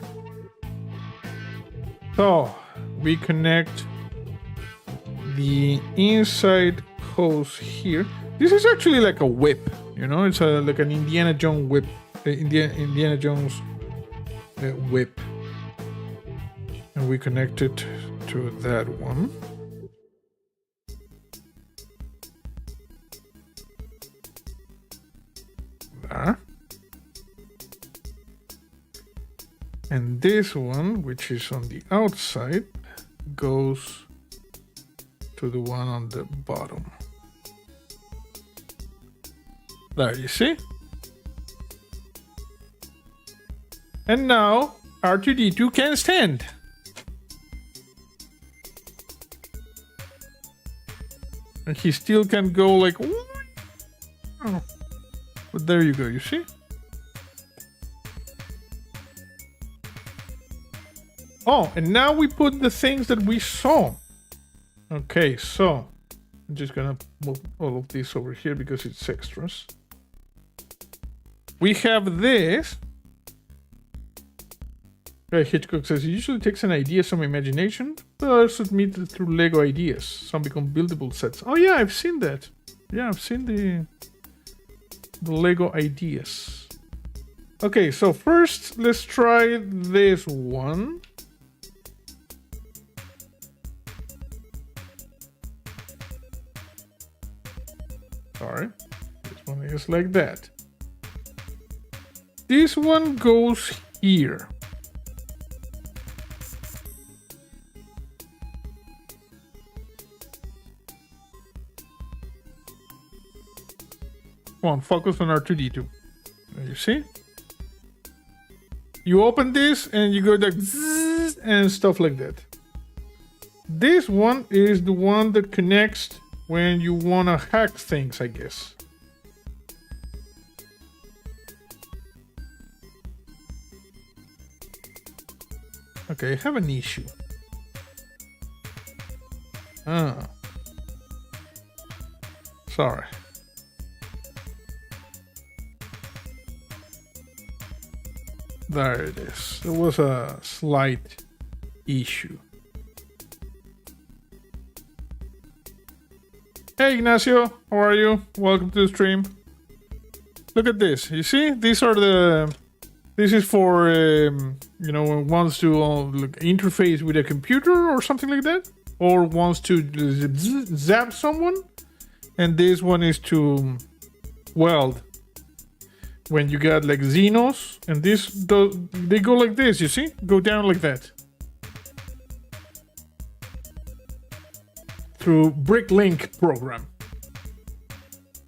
So we connect the inside hose here. This is actually like a whip, you know. It's like an Indiana Jones whip. Indiana Jones whip, and we connect it to that one. There. And this one, which is on the outside, goes to the one on the bottom. There, you see? And now R2-D2 can stand. And he still can go like... Oh. But there you go, you see? Oh, and now we put the things that we saw. Okay, so I'm just gonna move all of this over here because it's extras. We have this. Hitchcock says, it usually takes an idea, some imagination, but are submitted through Lego ideas. Some become buildable sets. Oh yeah, I've seen that. Yeah, I've seen the Lego ideas. Okay, so first let's try this one. Sorry, this one is like that. This one goes here. Come on, focus on R2-D2. You see? You open this and you go like zzz and stuff like that. This one is the one that connects when you want to hack things, I guess. Okay, I have an issue. Sorry. There it is. There was a slight issue. Hey Ignacio, how are you? Welcome to the stream. Look at this. You see? These are the... This is for, you know, when one wants to interface with a computer or something like that. or wants to zap someone, and this one is to weld. When you got like Xenos, and they go like this, you see? Go down like that. Through Bricklink program.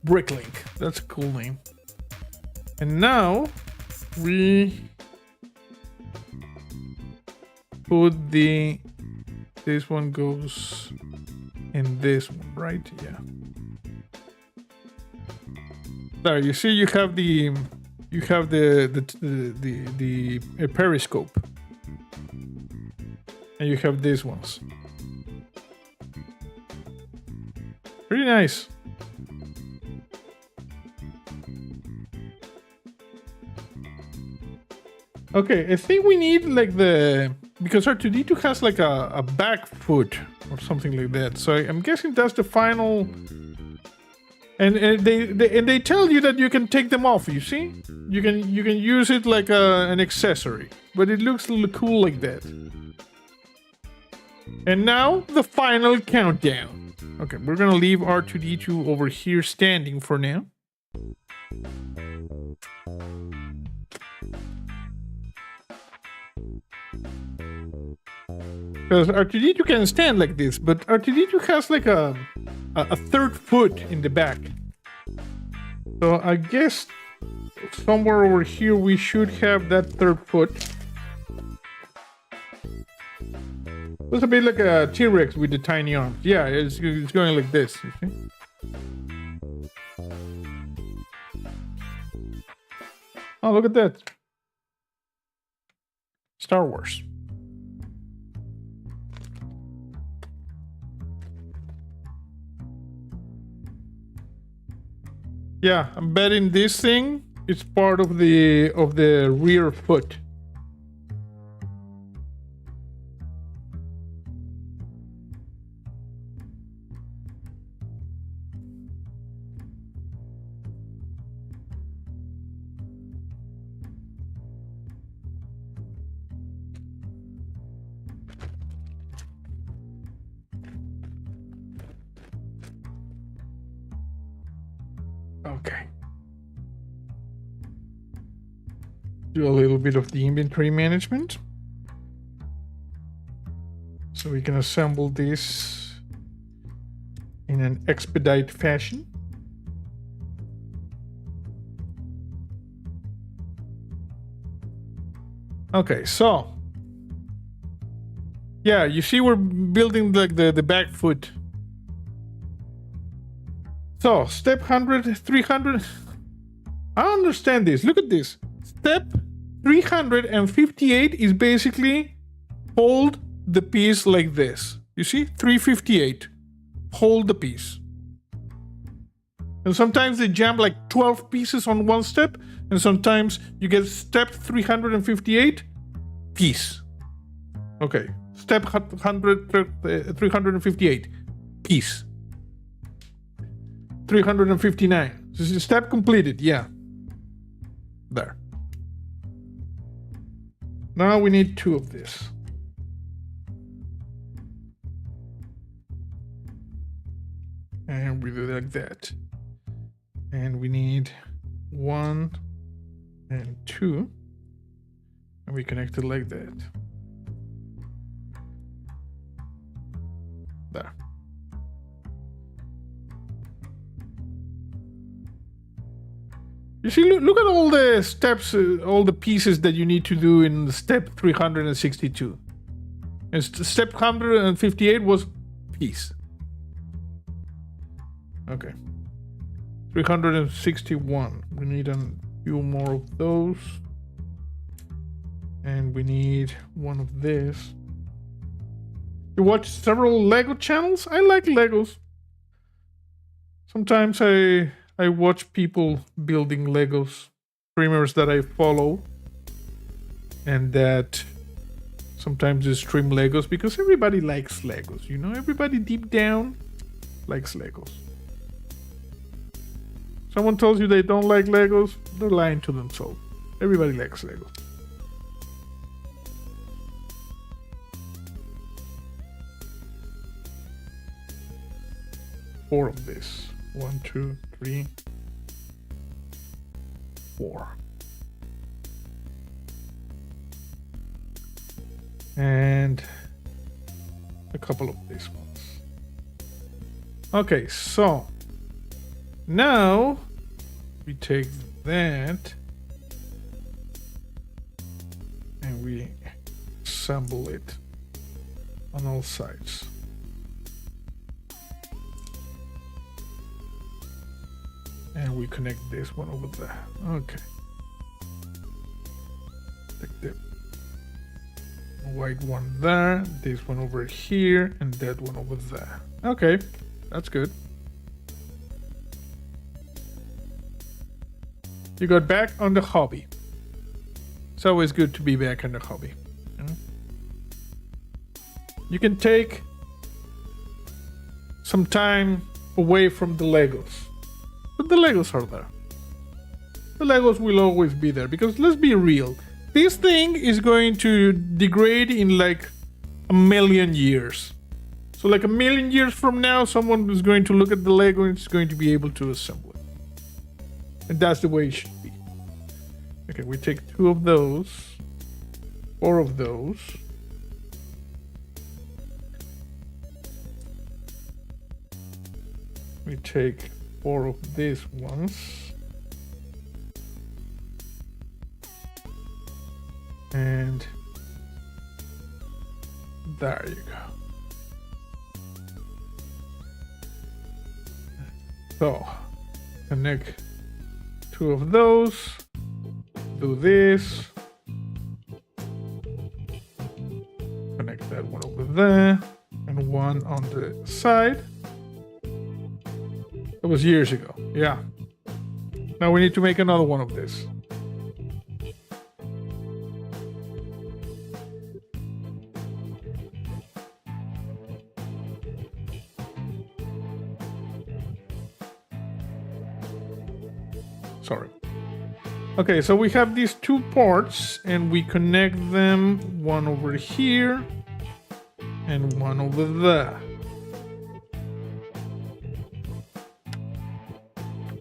Bricklink, that's a cool name. And now we put this one goes in this one, right? Yeah. There, you see, you have the periscope, and you have these ones. Pretty nice. Okay, I think we need like because R2-D2 has like a back foot or something like that. So I'm guessing that's the final. And they tell you that you can take them off. You see, you can use it like an accessory, but it looks a little cool like that. And now the final countdown. Okay, we're gonna leave R2-D2 over here standing for now. Because R2-D2 can stand like this, but R2-D2 has like a third foot in the back. So I guess somewhere over here we should have that third foot. Looks a bit like a T-Rex with the tiny arms. Yeah, it's going like this, you see? Oh, look at that. Star Wars. Yeah, I'm betting this thing is part of the rear foot. Okay. Do a little bit of the inventory management. So we can assemble this in an expedite fashion. Okay, so yeah, you see we're building like the back foot. So, step 100, 300. I understand this. Look at this. Step 358 is basically hold the piece like this. You see? 358. Hold the piece. And sometimes they jam like 12 pieces on one step, and sometimes you get step 358, piece. Okay. Step 358, piece. 359. This is step completed. Yeah. There. Now we need 2 of this. And we do it like that. And we need 1 and 2. And we connect it like that. There. You see, look at all the steps, all the pieces that you need to do in step 362. And step 158 was piece. Okay. 361. We need a few more of those. And we need one of this. You watch several Lego channels? I like Legos. Sometimes I watch people building Legos, streamers that I follow, and that sometimes they stream Legos because everybody likes Legos, you know? Everybody deep down likes Legos. Someone tells you they don't like Legos, they're lying to themselves. Everybody likes Legos. 4 of this. 1, 2, 3, 4. And a couple of these ones. Okay, so now we take that and we assemble it on all sides. And we connect this one over there. Okay. Take the white one there, this one over here, and that one over there. Okay, that's good. You got back on the hobby. It's always good to be back on the hobby. You can take some time away from the Legos. But the Legos are there. The Legos will always be there because let's be real. This thing is going to degrade in like a million years. So like a million years from now, someone is going to look at the Lego and is going to be able to assemble it. And that's the way it should be. Okay, we take 2 of those, 4 of those. We take 4 of these ones. And there you go. So connect 2 of those, do this, connect that one over there, and one on the side. That was years ago, yeah. Now we need to make another one of this. Sorry. Okay, so we have these 2 parts and we connect them, one over here and one over there.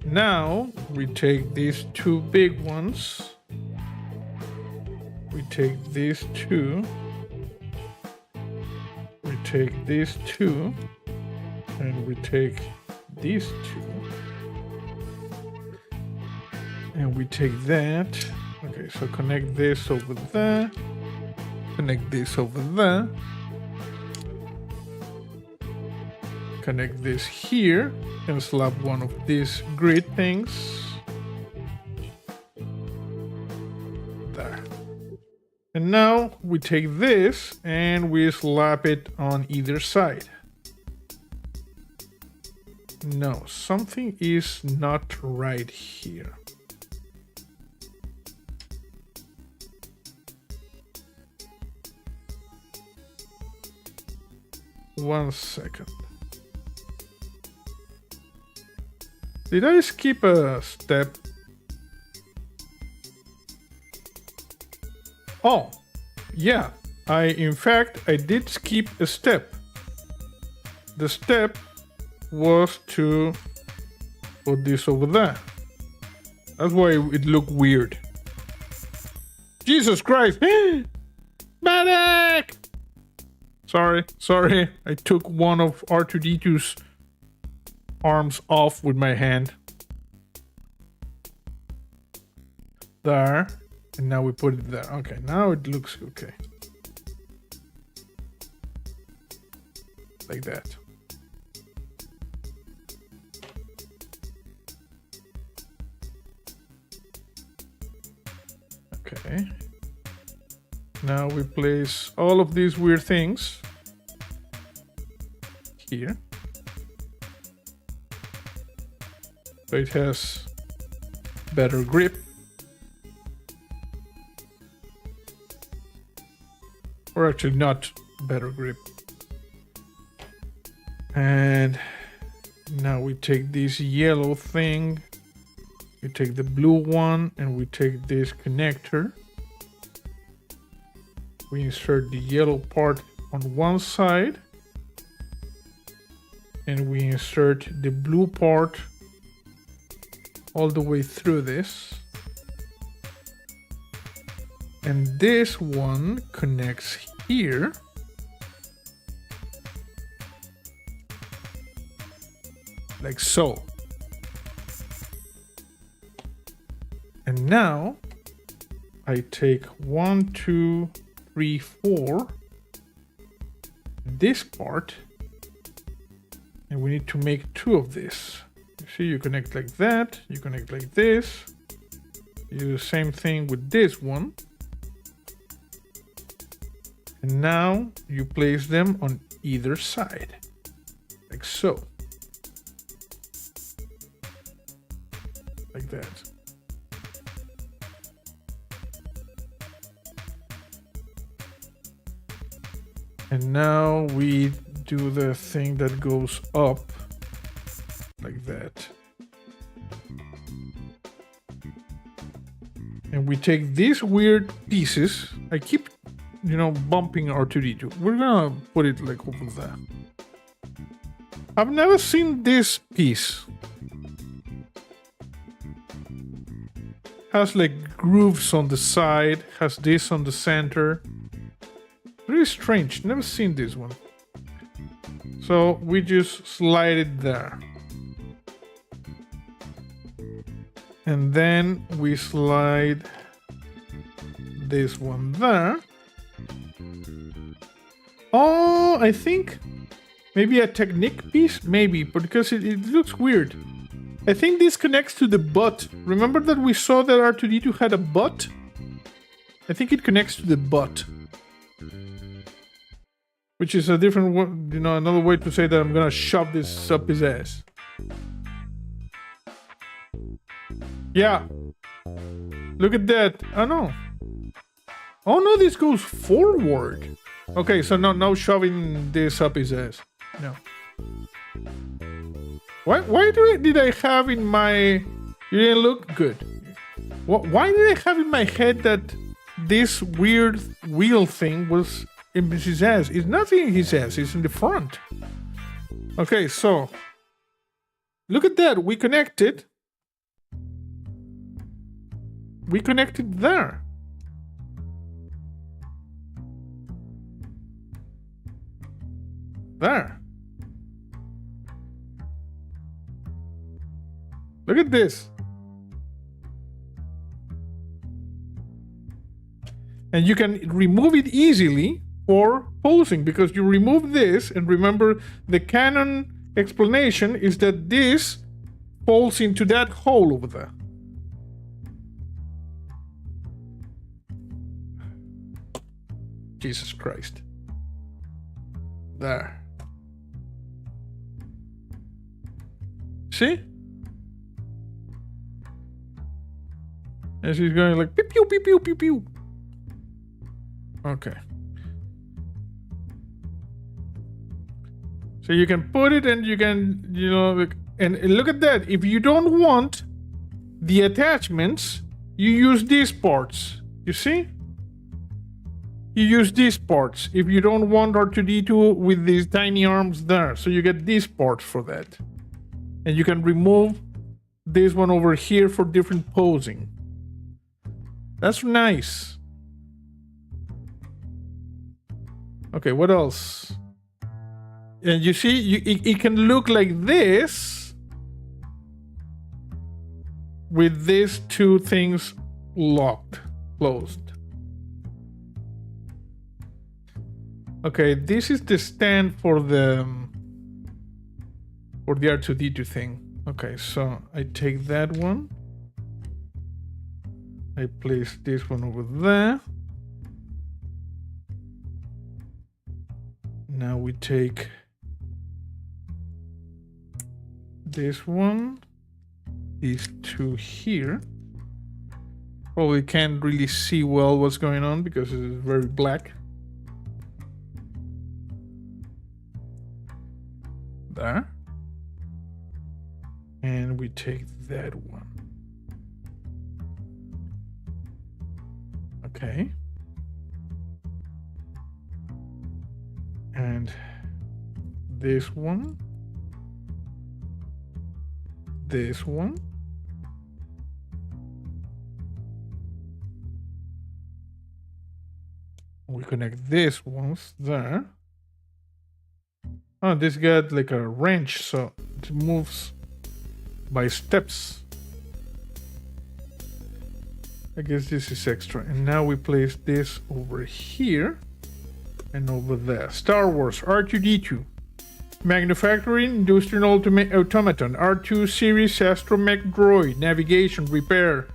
Now we take these 2 big ones, we take these 2, we take these 2, and we take these 2. And we take that. Okay, so connect this over there. Connect this over there. Connect this here. And slap one of these grid things. There. And now we take this and we slap it on either side. No, something is not right here. One second. Did I skip a step? Oh, yeah. In fact, I did skip a step. The step was to put this over there. That's why it looked weird. Jesus Christ! Medic! Sorry. I took one of R2-D2's arms off with my hand. There. And now we put it there. Okay, now it looks okay. Like that. Okay. Now we place all of these weird things here. So it has better grip. Or actually not better grip. And now we take this yellow thing. We take the blue one and we take this connector. We insert the yellow part on one side. and we insert the blue part all the way through this. And this one connects here. Like so. And now I take 1, 2, 3, 4, this part, and we need to make 2 of this. You see, you connect like that, you connect like this. You do the same thing with this one. And now you place them on either side, like so. Like that. And now we do the thing that goes up like that. And we take these weird pieces. I keep, bumping R2-D2. We're gonna put it like over there. I've never seen this piece. Has like grooves on the side, has this on the center. Really strange, never seen this one. So we just slide it there. And then we slide this one there. Oh, I think maybe a Technic piece? Maybe, because it looks weird. I think this connects to the butt. Remember that we saw that R2-D2 had a butt? I think it connects to the butt. Which is a different one, another way to say that I'm gonna shove this up his ass. Yeah. Look at that. Oh no. Oh no, this goes forward. Okay, so no shoving this up his ass. No. Why did I have in my... You didn't look good. Why did I have in my head that this weird wheel thing was in his ass? It's not in his ass, it's in the front. Okay, so... Look at that, we connected. We connected there. There. Look at this. And you can remove it easily for posing, because you remove this, and remember the canon explanation is that this falls into that hole over there. Jesus Christ. There. See? And she's going like pew pew pew pew pew pew. Okay. So you can put it and you can, and look at that. If you don't want the attachments, you use these parts. You see? You use these parts. If you don't want R2-D2 with these tiny arms there. So you get these parts for that. And you can remove this one over here for different posing. That's nice. Okay, what else? And you see, it can look like this with these two things locked, closed. Okay, this is the stand for the R2-D2 thing. Okay, so I take that one. I place this one over there. Now we take this one, these two here. Probably can't really see well what's going on because it's very black. There. And we take that one. Okay. And this one. this one. We connect this ones there. Oh, this got like a wrench, so it moves by steps. I guess this is extra. And now we place this over here and over there. Star Wars R2-D2. Manufacturing, Industrial Automaton, R2 Series Astromech Droid, Navigation, Repair.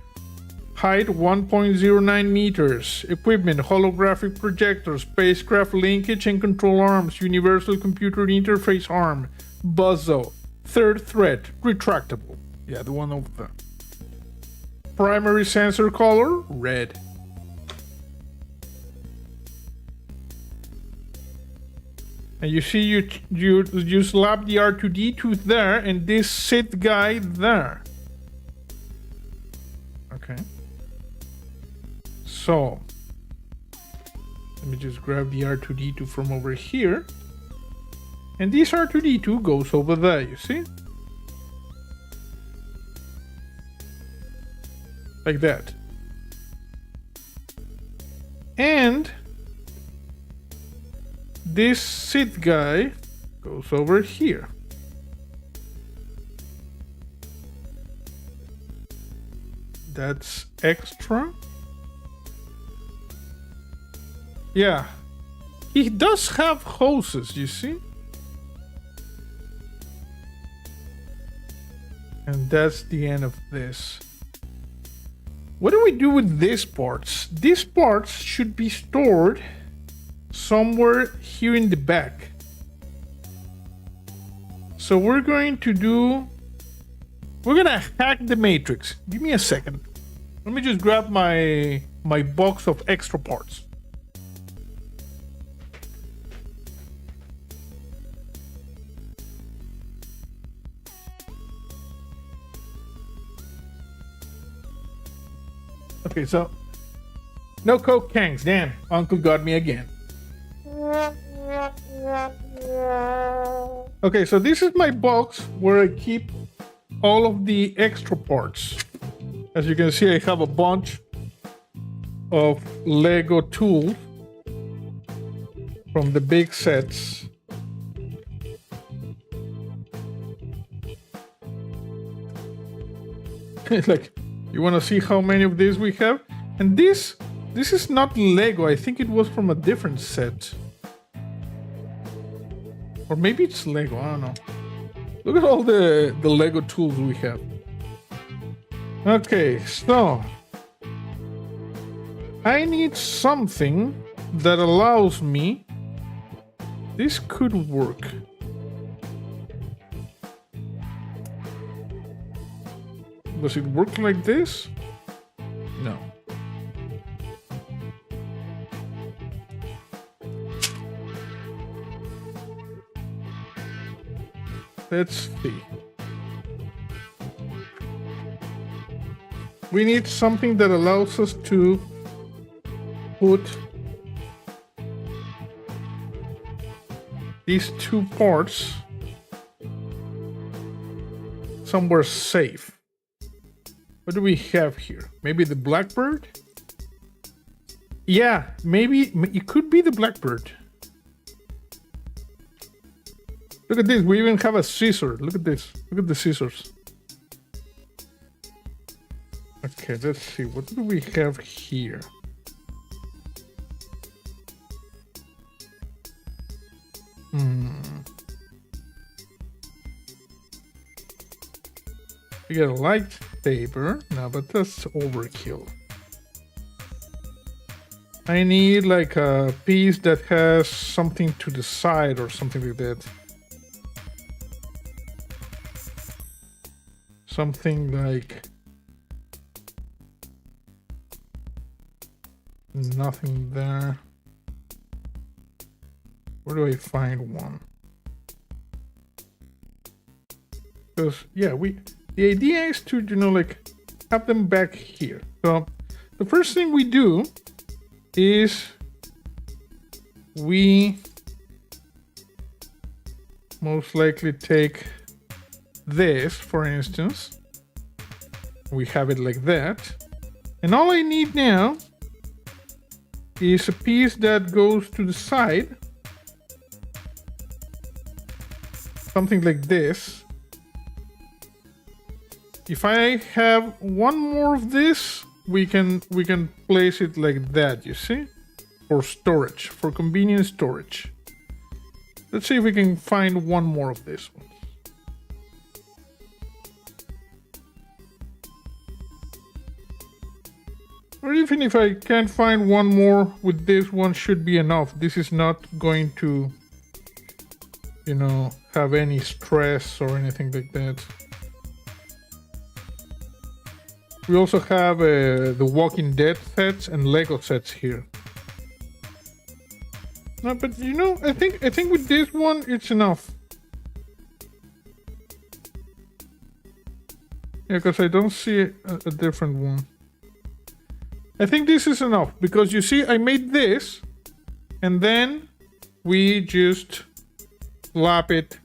Height 1.09 meters. Equipment, holographic projector, spacecraft linkage and control arms, universal computer interface arm, buzzo, third thread, retractable. Yeah, the one over there. Primary sensor color, red. And you see you slap the R2-D2 there and this Sith guy there. Okay. So, let me just grab the R2-D2 from over here. And this R2-D2 goes over there, you see? Like that. And this Sith guy goes over here. That's extra. Yeah. He does have hoses, you see? And that's the end of this. What do we do with these parts? These parts should be stored somewhere here in the back. So we're going to hack the matrix. Give me a second. Let me just grab my box of extra parts. Okay, so no coke cans. Damn, Uncle got me again. Okay, so this is my box where I keep all of the extra parts. As you can see, I have a bunch of Lego tools from the big sets. Like, you want to see how many of these we have? And this is not Lego. I think it was from a different set. Or maybe it's Lego. I don't know. Look at all the Lego tools we have. Okay, so I need something that allows me. This could work. Does it work like this? No. Let's see. We need something that allows us to put these two parts somewhere safe. What do we have here? Maybe the Blackbird? Yeah, maybe it could be the Blackbird. Look at this, we even have a scissor. Look at this, look at the scissors. Okay, let's see, what do we have here? We got a lightsaber. No, but that's overkill. I need like a piece that has something to the side or something like that. Something like nothing there. Where do I find one? Because yeah, the idea is to, you know, like have them back here. So the first thing we do is we most likely take this, for instance. We have it like that. And all I need now is a piece that goes to the side. Something like this. If I have one more of this, we can place it like that, you see? For storage, for convenient storage. Let's see if we can find one more of this one. Or even if I can't find one more, with this one should be enough. This is not going to, you know, have any stress or anything like that. We also have the Walking Dead sets and Lego sets here. No, but you know, I think with this one it's enough. Yeah, because I don't see a different one. I think this is enough because you see, I made this, and then we just slap it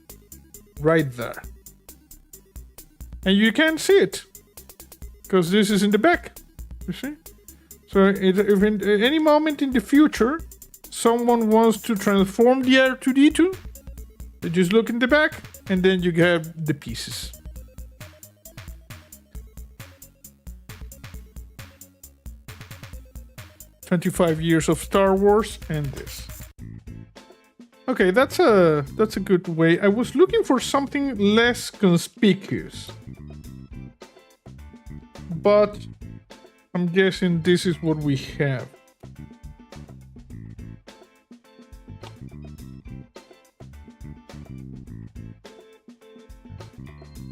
right there, and you can't see it because this is in the back. You see, so if in any moment in the future someone wants to transform the R2-D2, they just look in the back, and then you get the pieces. "25 years of Star Wars" and this. Okay, that's a good way. I was looking for something less conspicuous, but I'm guessing this is what we have.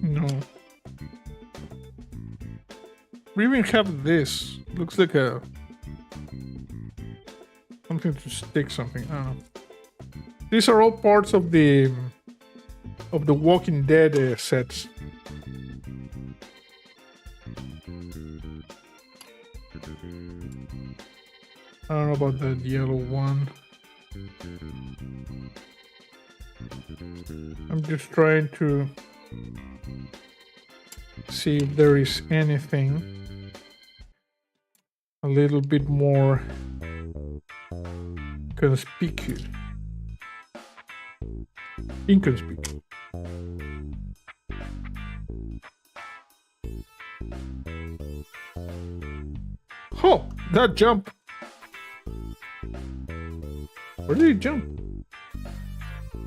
No. We even have this. Looks like a something to stick something. I don't know. These are all parts of the Walking Dead sets. I don't know about that yellow one. I'm just trying to see if there is anything a little bit more conspicuous. Inconspicuous. Oh, that jump. Where did he jump?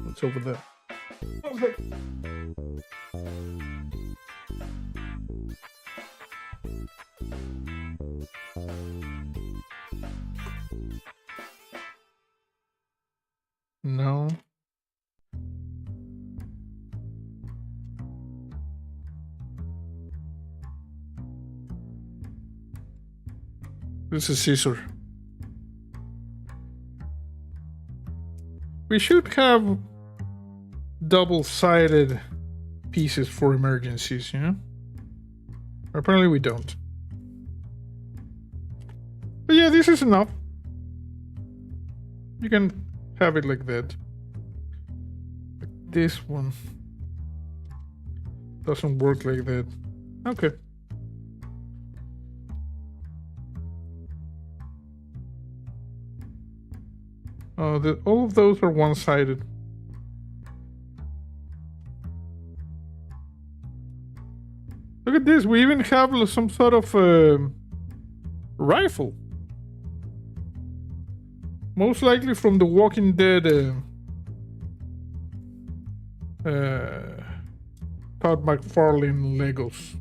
What's over there? Okay. No. This is scissor. We should have double-sided pieces for emergencies, you know? Apparently we don't. But yeah, this is enough. You can have it like that. But this one doesn't work like that. Okay. All of those are one-sided. Look at this. We even have some sort of rifle. Most likely from the Walking Dead Todd McFarlane Legos.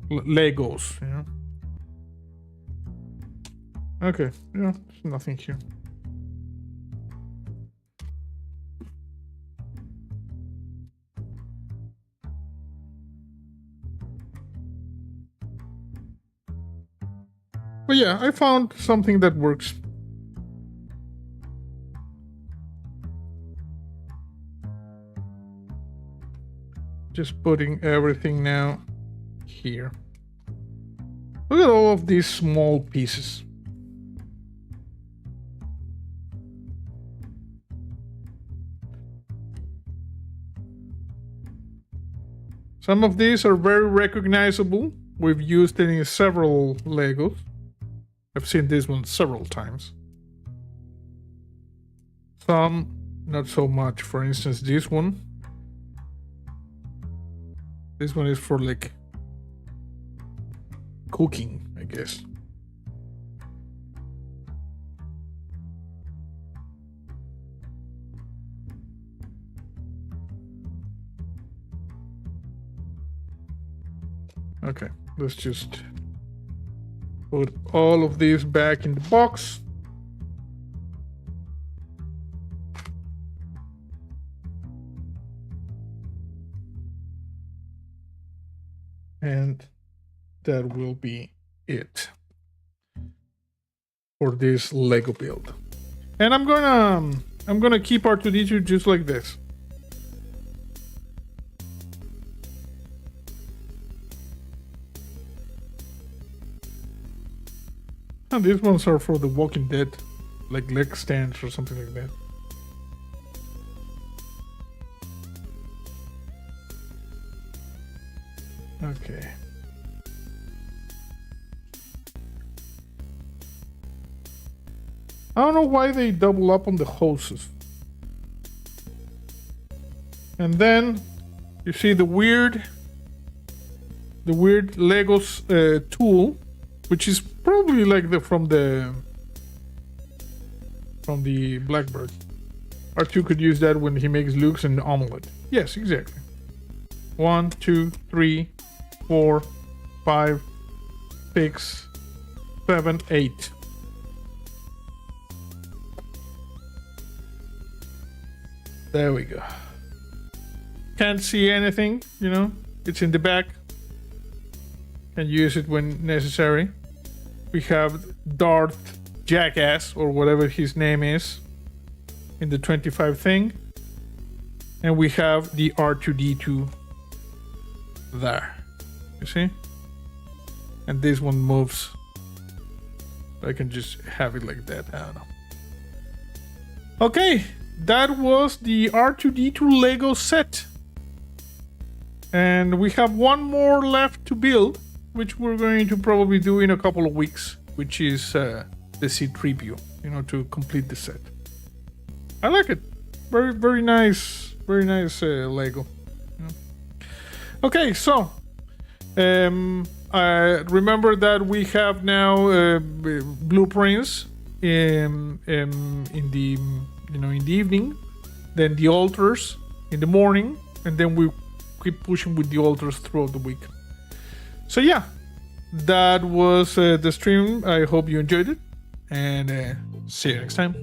Legos, you know? Okay, yeah, there's nothing here. But yeah, I found something that works. Just putting everything now here. Look at all of these small pieces. Some of these are very recognizable. We've used it in several Legos. I've seen this one several times. Some, not so much. For instance, this one. This one is for like cooking, I guess. Okay, let's just put all of these back in the box. And that will be it for this Lego build. And I'm gonna keep R2-D2 just like this. And these ones are for the Walking Dead, like leg stands or something like that. Okay. I don't know why they double up on the hoses. And then you see the weird Legos tool, which is probably like from the Blackbird. R2 could use that when he makes Luke's an omelet. Yes, exactly. 1, 2, 3, 4, 5, 6, 7, 8. There we go. Can't see anything, you know, it's in the back. Can use it when necessary. We have Darth Jackass, or whatever his name is, in the 25 thing. And we have the R2-D2 there. You see? And this one moves. I can just have it like that. I don't know. Okay, that was the R2-D2 Lego set. And we have one more left to build, which we're going to probably do in a couple of weeks, which is the C-3PO, you know, to complete the set. I like it. Very, very nice Lego. You know? Okay, so I remember that we have now blueprints in the in the evening, then the altars in the morning, and then we keep pushing with the altars throughout the week. So yeah, that was the stream. I hope you enjoyed it, and see you next time.